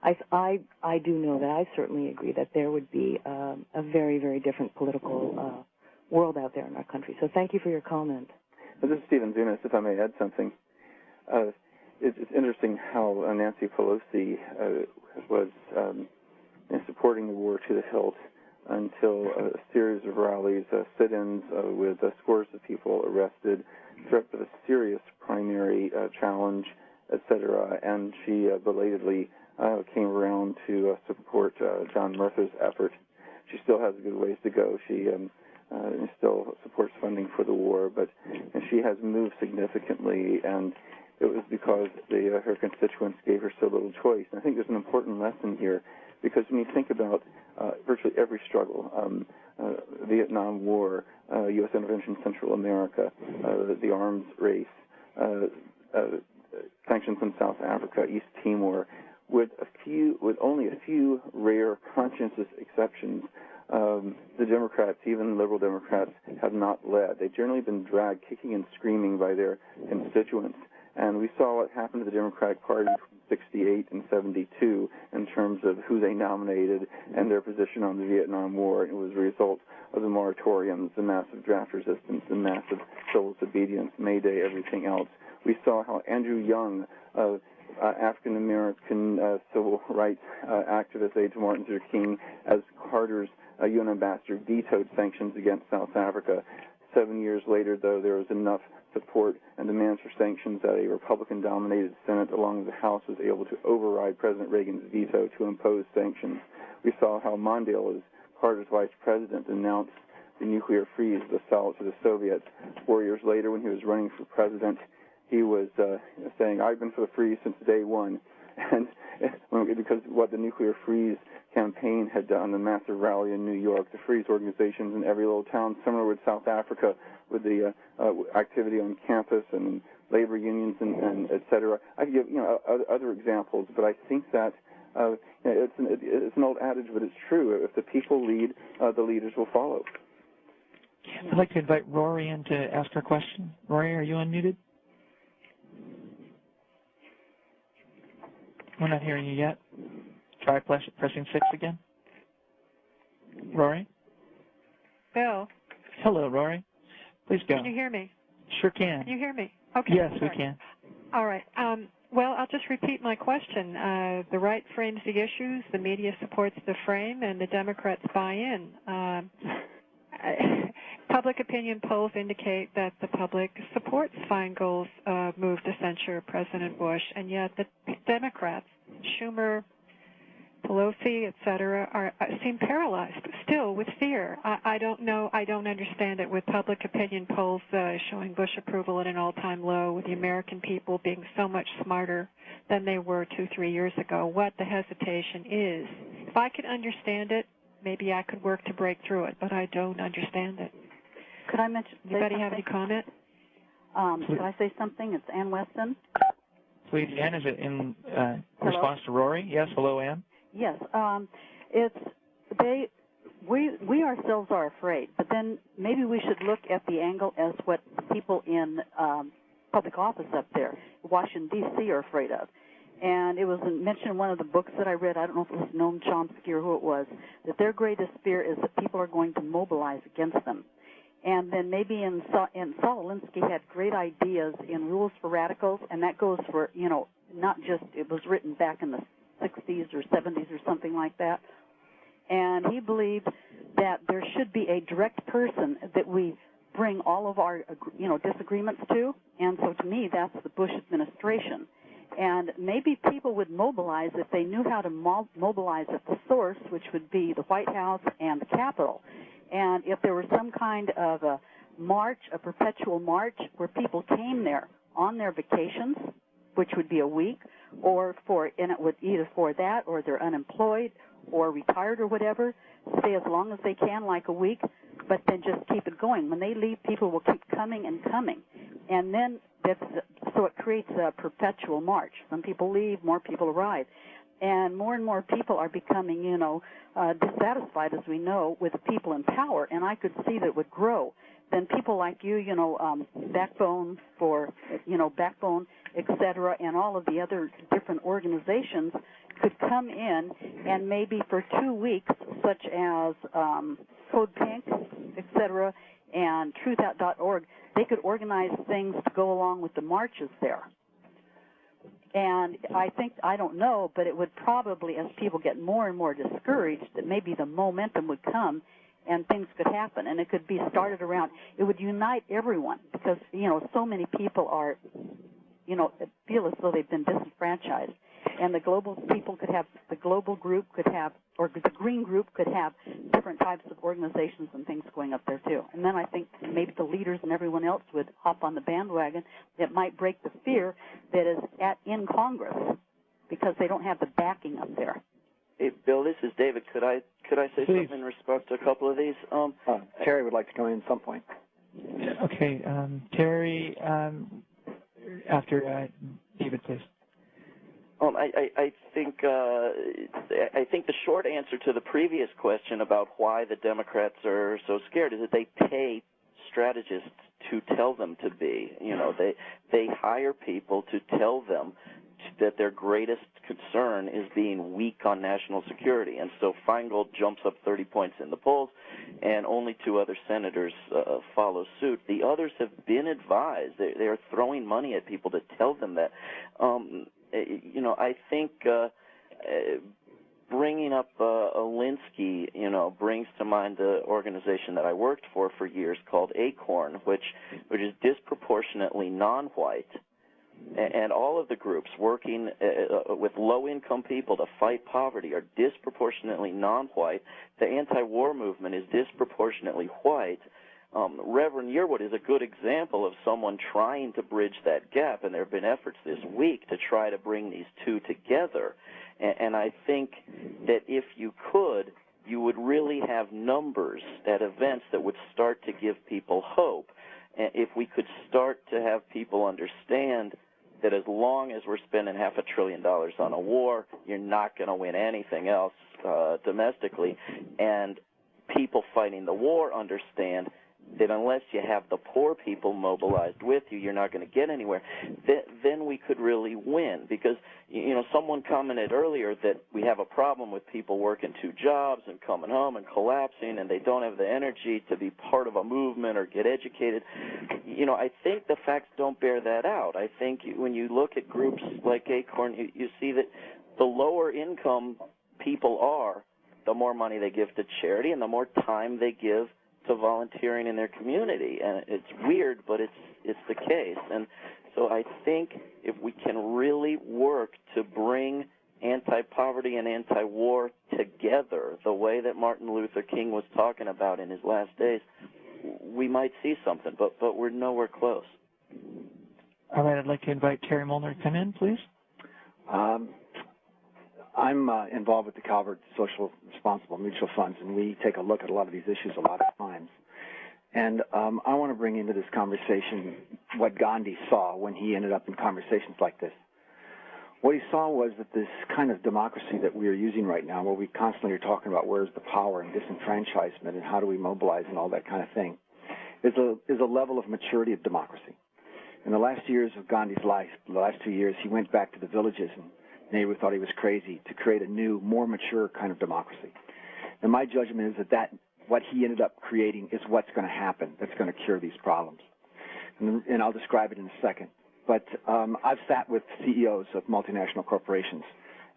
I do know that I certainly agree that there would be a very, very different political world out there in our country. So thank you for your comment. This is Stephen Zunis, if I may add something. It's interesting how Nancy Pelosi was supporting the war to the hilt until a series of rallies, sit-ins with scores of people arrested, threat of a serious primary challenge, etc., and she belatedly came around to support John Murtha's effort. She still has a good ways to go. She still supports funding for the war, but she has moved significantly, and it was because her constituents gave her so little choice. And I think there's an important lesson here, because when you think about virtually every struggle, Vietnam War, U.S. intervention in Central America, the arms race, sanctions in South Africa, East Timor, with only a few rare conscientious exceptions, the Democrats, even liberal Democrats, have not led. They've generally been dragged kicking and screaming by their constituents. And we saw what happened to the Democratic Party from 68 and 72 in terms of who they nominated and their position on the Vietnam War. It was a result of the moratoriums, the massive draft resistance, the massive civil disobedience, May Day, everything else. We saw how Andrew Young, African-American civil rights activist, aide to Martin Luther King, as Carter's UN ambassador, vetoed sanctions against South Africa. 7 years later, though, there was enough support and demands for sanctions that a Republican-dominated Senate, along with the House, was able to override President Reagan's veto to impose sanctions. We saw how Mondale, as Carter's vice president, announced the nuclear freeze of the South to the Soviets. 4 years later, when he was running for president, he was saying, I've been for the freeze since day one. And because what the nuclear freeze campaign had done, the massive rally in New York, the freeze organizations in every little town, similar with South Africa, with the activity on campus and labor unions and et cetera. I could give other examples, but I think that it's an old adage, but it's true. If the people lead, the leaders will follow. I'd like to invite Rory in to ask her question. Rory, are you unmuted? We're not hearing you yet. Try pressing 6 again. Rory? Bill? Hello, Rory. Please go. Can you hear me? Sure can. Can you hear me? Okay. Yes, sorry. we can. All right. Well, I'll just repeat my question. The right frames the issues, the media supports the frame, and the Democrats buy in. Public opinion polls indicate that the public supports Feingold's move to censure President Bush, and yet the Democrats, Schumer, Pelosi, et cetera, seem paralyzed still with fear. I don't know. I don't understand it, with public opinion polls showing Bush approval at an all-time low, with the American people being so much smarter than they were 2-3 years ago. What the hesitation is. If I could understand it, maybe I could work to break through it, but I don't understand it. Could I mention? Anybody have any comment? Could I say something? It's Ann Weston. Please, Ann, is it in response to Rory? Yes, hello, Ann. Yes, we ourselves are afraid, but then maybe we should look at the angle as what people in public office up there, Washington, D.C., are afraid of. And it was mentioned in one of the books that I read, I don't know if it was Noam Chomsky or who it was, that their greatest fear is that people are going to mobilize against them. And then maybe Saul Alinsky had great ideas in Rules for Radicals, and that goes for, not just, it was written back in the 60s or 70s or something like that. And he believed that there should be a direct person that we bring all of our, disagreements to. And so to me, that's the Bush administration. And maybe people would mobilize if they knew how to mobilize at the source, which would be the White House and the Capitol. And if there were some kind of a march, a perpetual march, where people came there on their vacations, which would be a week, and it would either for that or they're unemployed or retired or whatever, stay as long as they can, like a week, but then just keep it going. When they leave, people will keep coming and coming. And then so it creates a perpetual march. Some people leave, more people arrive. And more people are becoming, dissatisfied, as we know, with the people in power. And I could see that it would grow. Then people like you, Backbone, et cetera, and all of the other different organizations could come in and maybe for 2 weeks, such as Code Pink, et cetera, and truthout.org, they could organize things to go along with the marches there. And I don't know, but it would probably, as people get more and more discouraged, that maybe the momentum would come and things could happen. And it could be started around, it would unite everyone because, so many people are, feel as though they've been disenfranchised. And the global people could have, the global group could have, or the green group could have different types of organizations and things going up there too. And then I think maybe the leaders and everyone else would hop on the bandwagon that might break the fear that is in Congress because they don't have the backing up there. Hey, Bill, this is David. Could I say Please. something in response to a couple of these? Terry would like to come in at some point. Okay, Terry, after David, please. I think the short answer to the previous question about why the Democrats are so scared is that they pay strategists to tell them to be. They hire people to tell them that their greatest concern is being weak on national security. And so Feingold jumps up 30 points in the polls, and only 2 other senators follow suit. The others have been advised. They are throwing money at people to tell them that. I think bringing up Alinsky, brings to mind the organization that I worked for years called ACORN, which is disproportionately non-white. And all of the groups working with low-income people to fight poverty are disproportionately non-white. The anti-war movement is disproportionately white. Reverend Yearwood is a good example of someone trying to bridge that gap, and there have been efforts this week to try to bring these two together. And I think that if you could, you would really have numbers at events that would start to give people hope. And if we could start to have people understand that as long as we're spending $500 billion on a war, you're not going to win anything else domestically, and people fighting the war understand that unless you have the poor people mobilized with you, you're not going to get anywhere, then we could really win. Because, someone commented earlier that we have a problem with people working 2 jobs and coming home and collapsing, and they don't have the energy to be part of a movement or get educated. I think the facts don't bear that out. I think when you look at groups like ACORN, you see that the lower income people are, the more money they give to charity and the more time they give to volunteering in their community. And it's weird, but it's the case. And so I think if we can really work to bring anti-poverty and anti-war together the way that Martin Luther King was talking about in his last days, we might see something, but we're nowhere close. All right, I'd like to invite Terry Molnar to come in, please. I'm involved with the Calvert Social Responsible Mutual Funds, and we take a look at a lot of these issues a lot of times. And I want to bring into this conversation what Gandhi saw when he ended up in conversations like this. What he saw was that this kind of democracy that we are using right now, where we constantly are talking about where's the power and disenfranchisement and how do we mobilize and all that kind of thing, is a level of maturity of democracy. In the last years of Gandhi's life, the last 2 years, he went back to the villages, and Nehru thought he was crazy to create a new, more mature kind of democracy. And my judgment is that what he ended up creating is what's going to happen that's going to cure these problems. And I'll describe it in a second. But I've sat with CEOs of multinational corporations,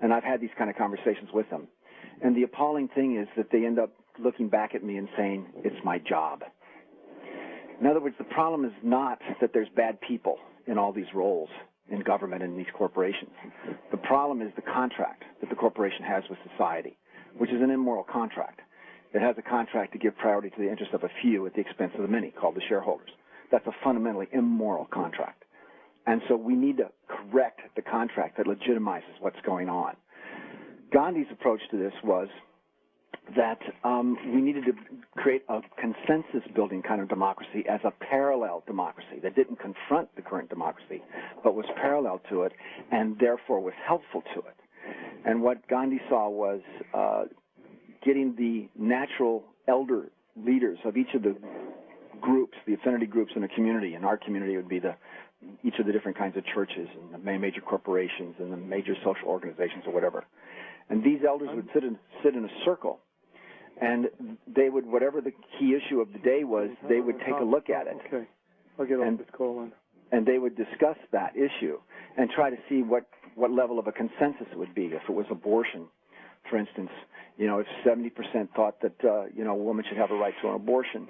and I've had these kind of conversations with them. And the appalling thing is that they end up looking back at me and saying, it's my job. In other words, the problem is not that there's bad people in all these roles in government and in these corporations. The problem is the contract that the corporation has with society, which is an immoral contract. It has a contract to give priority to the interest of a few at the expense of the many, called the shareholders. That's a fundamentally immoral contract. And so we need to correct the contract that legitimizes what's going on. Gandhi's approach to this was that we needed to create a consensus-building kind of democracy as a parallel democracy that didn't confront the current democracy, but was parallel to it and therefore was helpful to it. And what Gandhi saw was getting the natural elder leaders of each of the groups, the affinity groups in a community. In our community, it would be each of the different kinds of churches and the major corporations and the major social organizations or whatever. And these elders would sit in a circle, and they would, whatever the key issue of the day was, they would take a look at it. Okay. I'll get off this call then. And they would discuss that issue and try to see what level of a consensus it would be. If it was abortion, for instance, if 70% thought that, a woman should have a right to an abortion,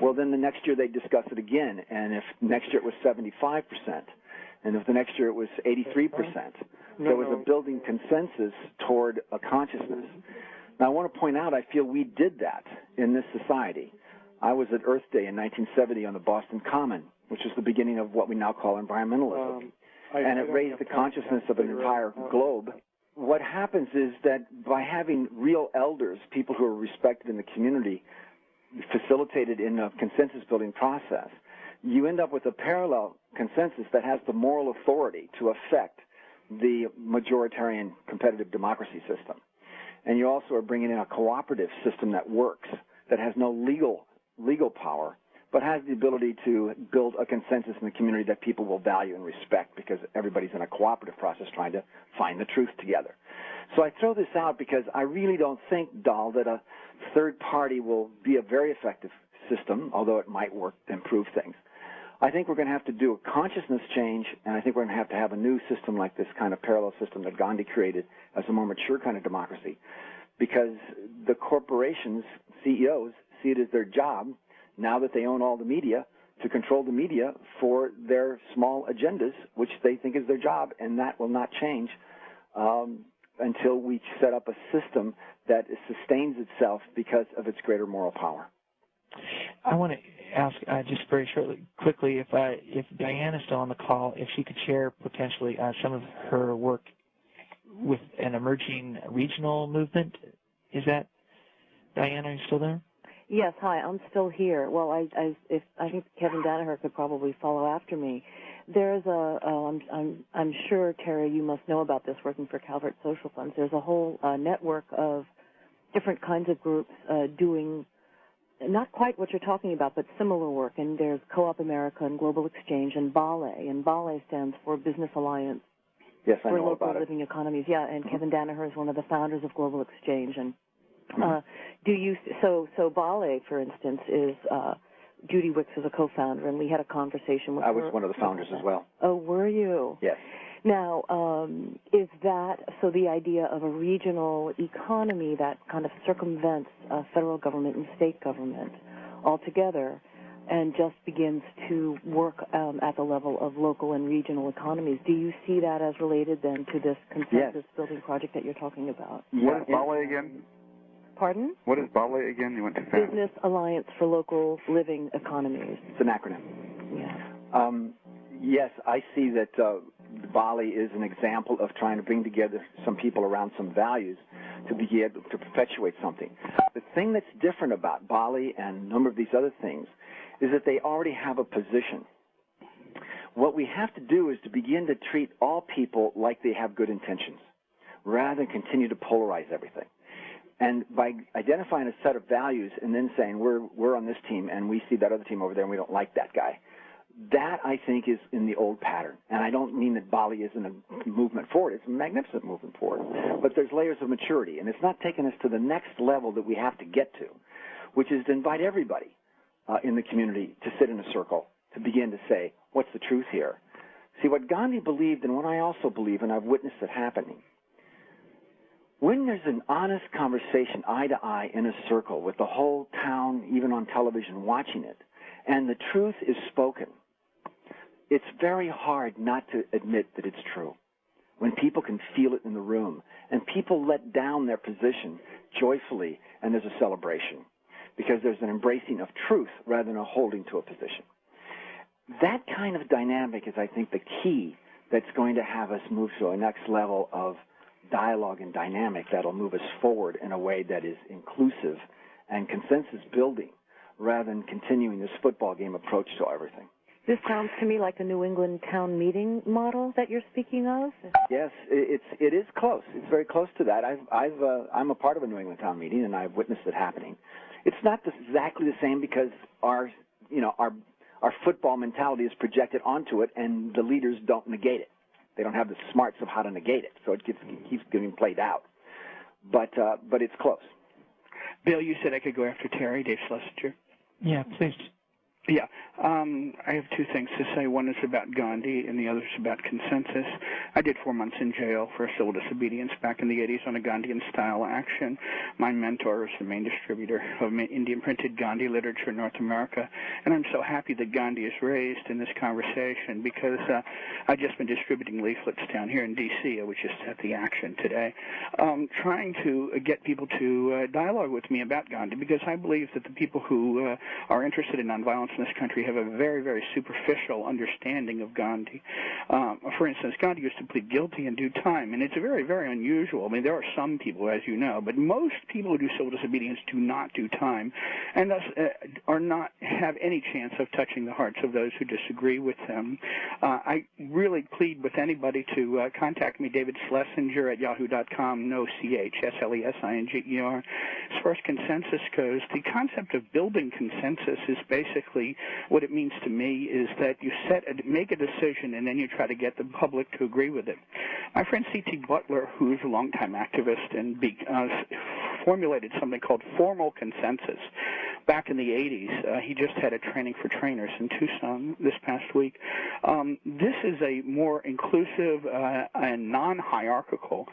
well, then the next year they'd discuss it again. And if next year it was 75%, and if the next year it was 83%, there was a building consensus toward a consciousness. Now, I want to point out, I feel we did that in this society. I was at Earth Day in 1970 on the Boston Common, which is the beginning of what we now call environmentalism. And it raised the consciousness of an entire globe. What happens is that by having real elders, people who are respected in the community, facilitated in a consensus-building process, you end up with a parallel consensus that has the moral authority to affect the majoritarian competitive democracy system. And you also are bringing in a cooperative system that works, that has no legal power, but has the ability to build a consensus in the community that people will value and respect because everybody's in a cooperative process trying to find the truth together. So I throw this out because I really don't think, Dahl, that a third party will be a very effective system, although it might work to improve things. I think we're going to have to do a consciousness change, and I think we're going to have a new system like this kind of parallel system that Gandhi created as a more mature kind of democracy, because the corporations, CEOs, see it as their job, now that they own all the media, to control the media for their small agendas, which they think is their job, and that will not change until we set up a system that sustains itself because of its greater moral power. I want to ask just very quickly, if Diane is still on the call, if she could share potentially some of her work with an emerging regional movement. Is that, Diane, are you still there? Yes, hi, I'm still here. Well, I think Kevin Danaher could probably follow after me. There's I'm sure, Terry, you must know about this working for Calvert Social Funds. There's a whole network of different kinds of groups doing not quite what you're talking about, but similar work. And there's Co-op America and Global Exchange and BALE. And BALE stands for Business Alliance for Local Living Economies. Yeah, and Kevin Danaher is one of the founders of Global Exchange. And so BALE, for instance, is Judy Wicks is a co-founder, and we had a conversation with her. I was one of the founders as well. Oh, were you? Yes. Now, is that so? The idea of a regional economy that kind of circumvents federal government and state government altogether, and just begins to work at the level of local and regional economies. Do you see that as related then to this consensus-building project that you're talking about? What is BALE again? Pardon? What is BALE again? You went too fast. Business Alliance for Local Living Economies. It's an acronym. Yeah. Yes, I see that BALE is an example of trying to bring together some people around some values to be able to perpetuate something. The thing that's different about BALE and a number of these other things is that they already have a position. What we have to do is to begin to treat all people like they have good intentions, rather than continue to polarize everything. And by identifying a set of values and then saying we're on this team and we see that other team over there and we don't like that guy, that I think is in the old pattern. And I don't mean that BALE isn't a movement forward. It's a magnificent movement forward. But there's layers of maturity, and it's not taking us to the next level that we have to get to. which is to invite everybody in the community to sit in a circle to begin to say, what's the truth here? See, what Gandhi believed and what I also believe, and I've witnessed it happening, when there's an honest conversation eye to eye in a circle with the whole town, even on television, watching it, and the truth is spoken, it's very hard not to admit that it's true. When people can feel it in the room, and people let down their position joyfully, and there's a celebration, because there's an embracing of truth rather than a holding to a position. That kind of dynamic is, I think, the key that's going to have us move to a next level of dialogue and dynamic that'll move us forward in a way that is inclusive and consensus building rather than continuing this football game approach to everything. This sounds to me like the New England town meeting model that you're speaking of. Yes, it is close. It's very close to that. I'm a part of a New England town meeting, and I've witnessed it happening. It's not exactly the same because our football mentality is projected onto it, and the leaders don't negate it. They don't have the smarts of how to negate it, so it keeps getting played out. But it's close. Bill, you said I could go after Terry, Dave Schlesinger. Yeah, please. Yeah. I have two things to say. One is about Gandhi, and the other is about consensus. I did 4 months in jail for civil disobedience back in the 80s on a Gandhian-style action. My mentor is the main distributor of Indian-printed Gandhi literature in North America, and I'm so happy that Gandhi is raised in this conversation because I've just been distributing leaflets down here in D.C. I was just at the action today, trying to get people to dialogue with me about Gandhi because I believe that the people who are interested in nonviolence in this country have a very, very superficial understanding of Gandhi. For instance, Gandhi used to plead guilty in due time, and it's very, very unusual. I mean, there are some people, as you know, but most people who do civil disobedience do not do time, and thus are not have any chance of touching the hearts of those who disagree with them. I really plead with anybody to contact me, David Schlesinger at yahoo.com, no C-H, S-L-E-S-I-N-G-E-R. As far as consensus goes, the concept of building consensus is basically what it means to me is that you make a decision and then you try to get the public to agree with it. My friend C.T. Butler, who's a longtime activist and formulated something called formal consensus back in the 80s. He just had a training for trainers in Tucson this past week. This is a more inclusive and non-hierarchical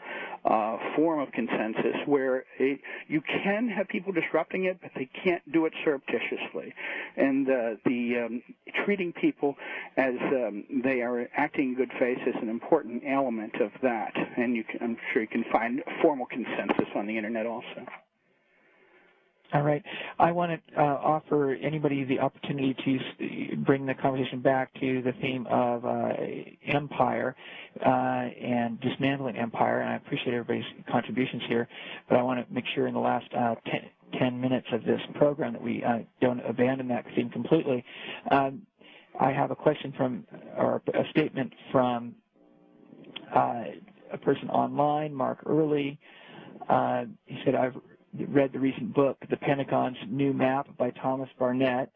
form of consensus where you can have people disrupting it, but they can't do it surreptitiously. And treating people as they are acting in good faith is an important element of that. And I'm sure you can find formal consensus on the Internet also. All right. I want to offer anybody the opportunity to bring the conversation back to the theme of empire and dismantling empire, and I appreciate everybody's contributions here, but I want to make sure in the last 10 minutes of this program that we don't abandon that theme completely. I have a question or a statement from a person online, Mark Early. He said, I've read the recent book, The Pentagon's New Map by Thomas Barnett,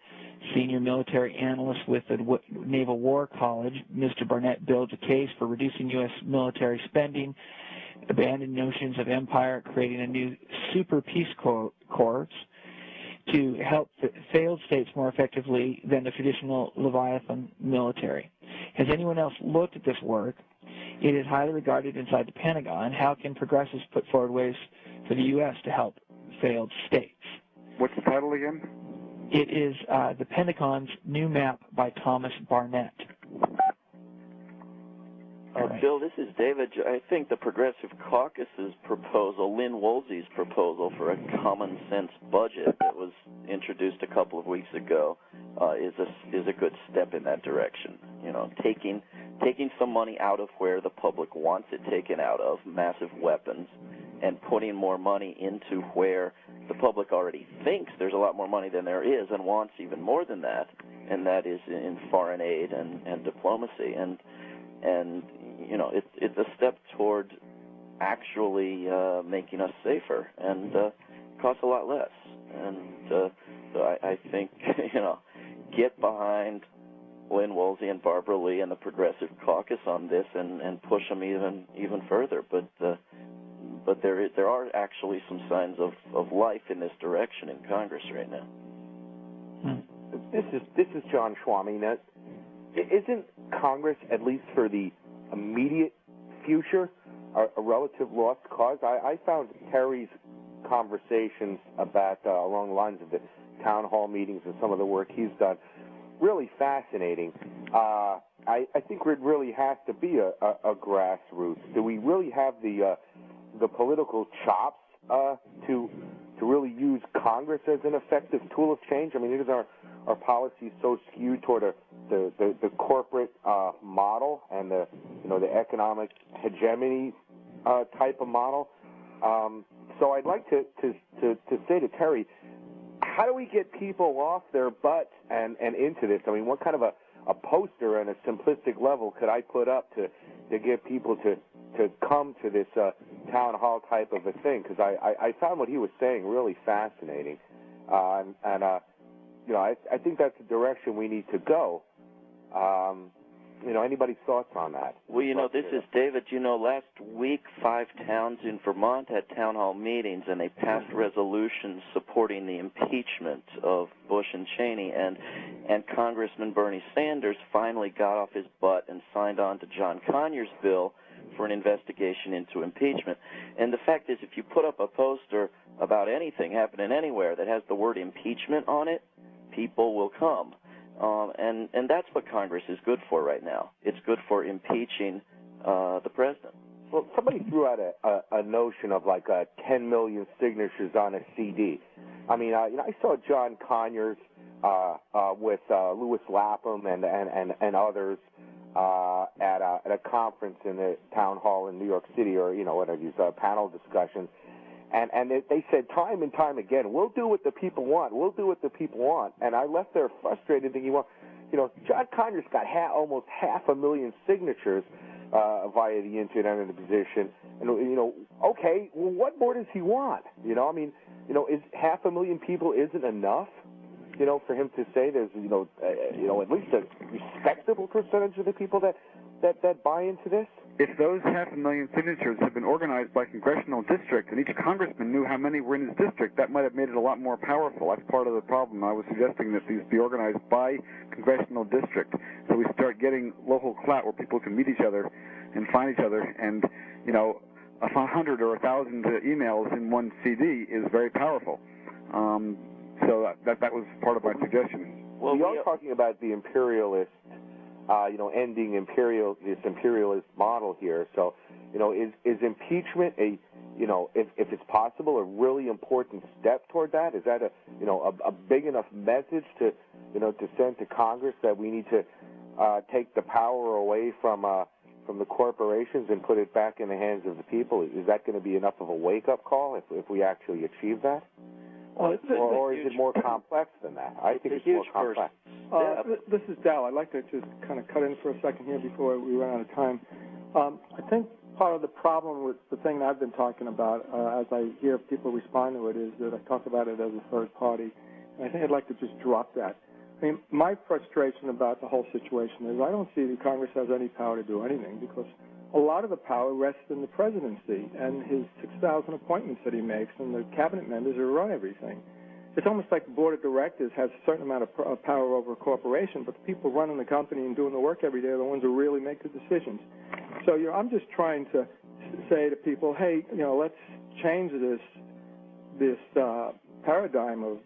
senior military analyst with the Naval War College. Mr. Barnett builds a case for reducing U.S. military spending, abandoned notions of empire, creating a new super peace corps to help failed states more effectively than the traditional Leviathan military. Has anyone else looked at this work? It is highly regarded inside the Pentagon. How can progressives put forward ways for the U.S. to help failed states? What's the title again? It is The Pentagon's New Map by Thomas Barnett. Right. Bill, this is David. I think the Progressive Caucus's proposal, Lynn Woolsey's proposal for a common sense budget that was introduced a couple of weeks ago, is a good step in that direction. You know, taking some money out of where the public wants it taken out of, massive weapons, and putting more money into where the public already thinks there's a lot more money than there is and wants even more than that, and that is in foreign aid and diplomacy. And you know, it's a step toward actually making us safer and costs a lot less. And so I think, you know, get behind Lynn Woolsey and Barbara Lee and the Progressive Caucus on this and push them even further. But but there are actually some signs of life in this direction in Congress right now. This is John Schwami. Now, isn't Congress, at least for the immediate future, a relative lost cause? I found Terry's conversations about along the lines of the town hall meetings and some of the work he's done really fascinating. I think it really has to be a grassroots. Do we really have the political chops to really use Congress as an effective tool of change? I mean, is our policies so skewed toward the corporate model and the economic hegemony type of model? So I'd like to say to Terry, how do we get people off their butts and into this? I mean, what kind of a poster on a simplistic level could I put up to get people to come to this town hall type of a thing? Because I found what he was saying really fascinating, and I think that's the direction we need to go. Anybody's thoughts on that? Well, this is David. Last week 5 towns in Vermont had town hall meetings, and they passed resolutions supporting the impeachment of Bush and Cheney, and Congressman Bernie Sanders finally got off his butt and signed on to John Conyers' bill for an investigation into impeachment. And the fact is, if you put up a poster about anything happening anywhere that has the word impeachment on it, people will come. And that's what Congress is good for right now. It's good for impeaching the president. Well, somebody threw out a notion of like 10 million signatures on a CD. I mean, I saw John Conyers with Louis Lapham and others at a conference in the town hall in New York City, or one of these panel discussions. And they said time and time again, we'll do what the people want. We'll do what the people want. And I left there frustrated thinking, well, John Conyers got almost 500,000 signatures via the internet in the position. And, okay, well, what more does he want? Is 500,000 people isn't enough, for him to say there's, at least a respectable percentage of the people that buy into this? If those 500,000 signatures had been organized by congressional district and each congressman knew how many were in his district, that might have made it a lot more powerful. That's part of the problem. I was suggesting that these be organized by congressional district, so we start getting local clout where people can meet each other and find each other. And 100 or 1,000 emails in one CD is very powerful. So that was part of my suggestion. Well, we are talking about the imperialist. Ending this imperialist model here. So, is impeachment if it's possible, a really important step toward that? Is that a big enough message to send to Congress that we need to take the power away from the corporations and put it back in the hands of the people? Is that going to be enough of a wake-up call if we actually achieve that? Or is it more complex than that? I think it's more complex. This is Dal. I'd like to just kind of cut in for a second here before we run out of time. I think part of the problem with the thing that I've been talking about, as I hear people respond to it, is that I talk about it as a third party. And I think I'd like to just drop that. I mean, my frustration about the whole situation is I don't see that Congress has any power to do anything, because a lot of the power rests in the presidency and his 6,000 appointments that he makes and the cabinet members who run everything. It's almost like the board of directors has a certain amount of power over a corporation, but the people running the company and doing the work every day are the ones who really make the decisions. So, I'm just trying to say to people, hey, let's change this paradigm of,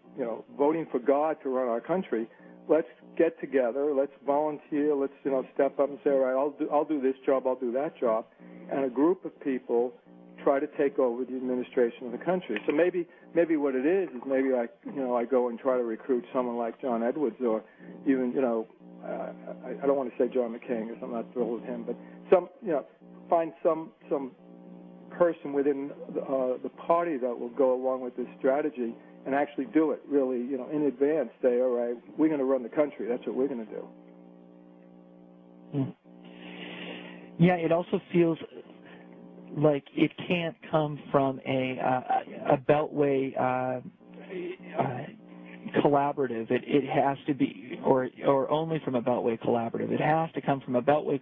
voting for God to run our country. Let's get together, let's volunteer, let's, step up and say, all right, I'll do this job, I'll do that job. And a group of people try to take over the administration of the country. So maybe what it is maybe I go and try to recruit someone like John Edwards, or even, I don't want to say John McCain because I'm not thrilled with him, but find some person within the party that will go along with this strategy and actually do it really, in advance. Say, all right, we're going to run the country. That's what we're going to do. Yeah, it also feels like it can't come from a Beltway collaborative. It has to be, or only from a Beltway collaborative. It has to come from a Beltway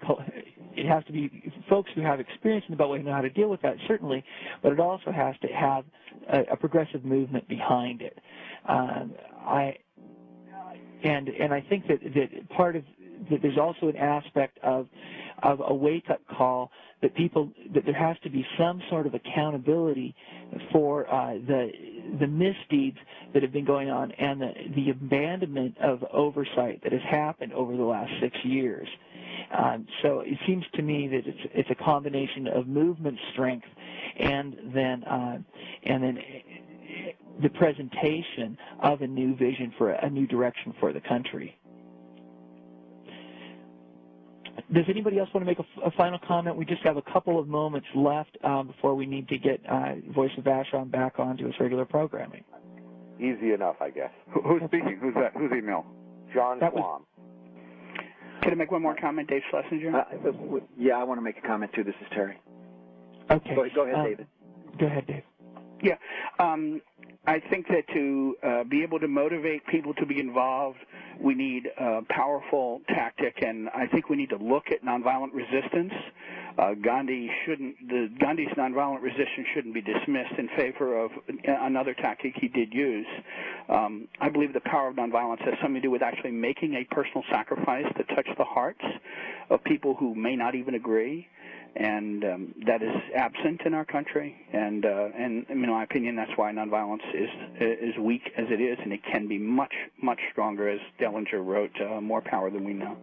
it has to be folks who have experience in the Beltway who know how to deal with that, certainly, but it also has to have a progressive movement behind it. I think that part of that there's also an aspect of a wake-up call that there has to be some sort of accountability for the misdeeds that have been going on and the abandonment of oversight that has happened over the last 6 years. So it seems to me that it's a combination of movement strength and then the presentation of a new vision for a new direction for the country. Does anybody else want to make a final comment? We just have a couple of moments left before we need to get Voice of Vashon back onto its regular programming. Easy enough, I guess. Who's speaking? Who's that? Whose email? John Schwam. Can I make one more comment, Dave Schlesinger? Yeah, I want to make a comment too. This is Terry. Okay. Go ahead, David. Go ahead, Dave. Yeah. I think that to be able to motivate people to be involved, we need a powerful tactic, and I think we need to look at nonviolent resistance. Gandhi's nonviolent resistance shouldn't be dismissed in favor of another tactic he did use. I believe the power of nonviolence has something to do with actually making a personal sacrifice that touches the hearts of people who may not even agree. And that is absent in our country, and in my opinion, that's why nonviolence is weak as it is, and it can be much stronger, as Dellinger wrote, more power than we know.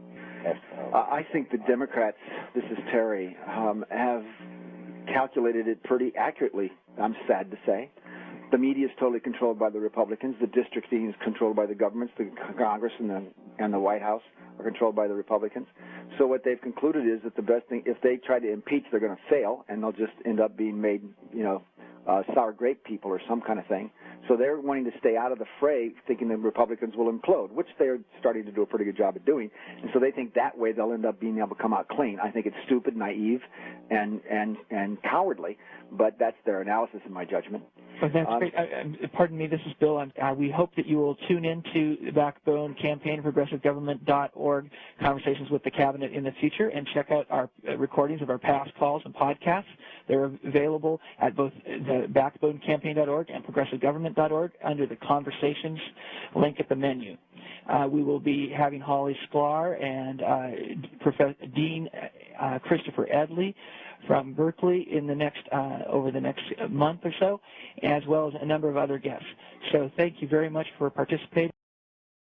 I think the Democrats, this is Terry, have calculated it pretty accurately. I'm sad to say. The media is totally controlled by the Republicans. The districting is controlled by the governments. The Congress and the White House are controlled by the Republicans. So what they've concluded is that the best thing, if they try to impeach, they're going to fail, and they'll just end up being made, sour grape people or some kind of thing. So they're wanting to stay out of the fray, thinking the Republicans will implode, which they're starting to do a pretty good job of doing. And so they think that way they'll end up being able to come out clean. I think it's stupid, naive, and cowardly, but that's their analysis in my judgment. Well, that's great. Pardon me, this is Bill. We hope that you will tune into the Backbone Campaign, progressivegovernment.org, Conversations with the Cabinet in the future, and check out our recordings of our past calls and podcasts. They're available at both the backbonecampaign.org and progressivegovernment.org under the Conversations link at the menu. We will be having Holly Sklar and Dean Christopher Edley from Berkeley in the next over the next month or so, as well as a number of other guests. So thank you very much for participating.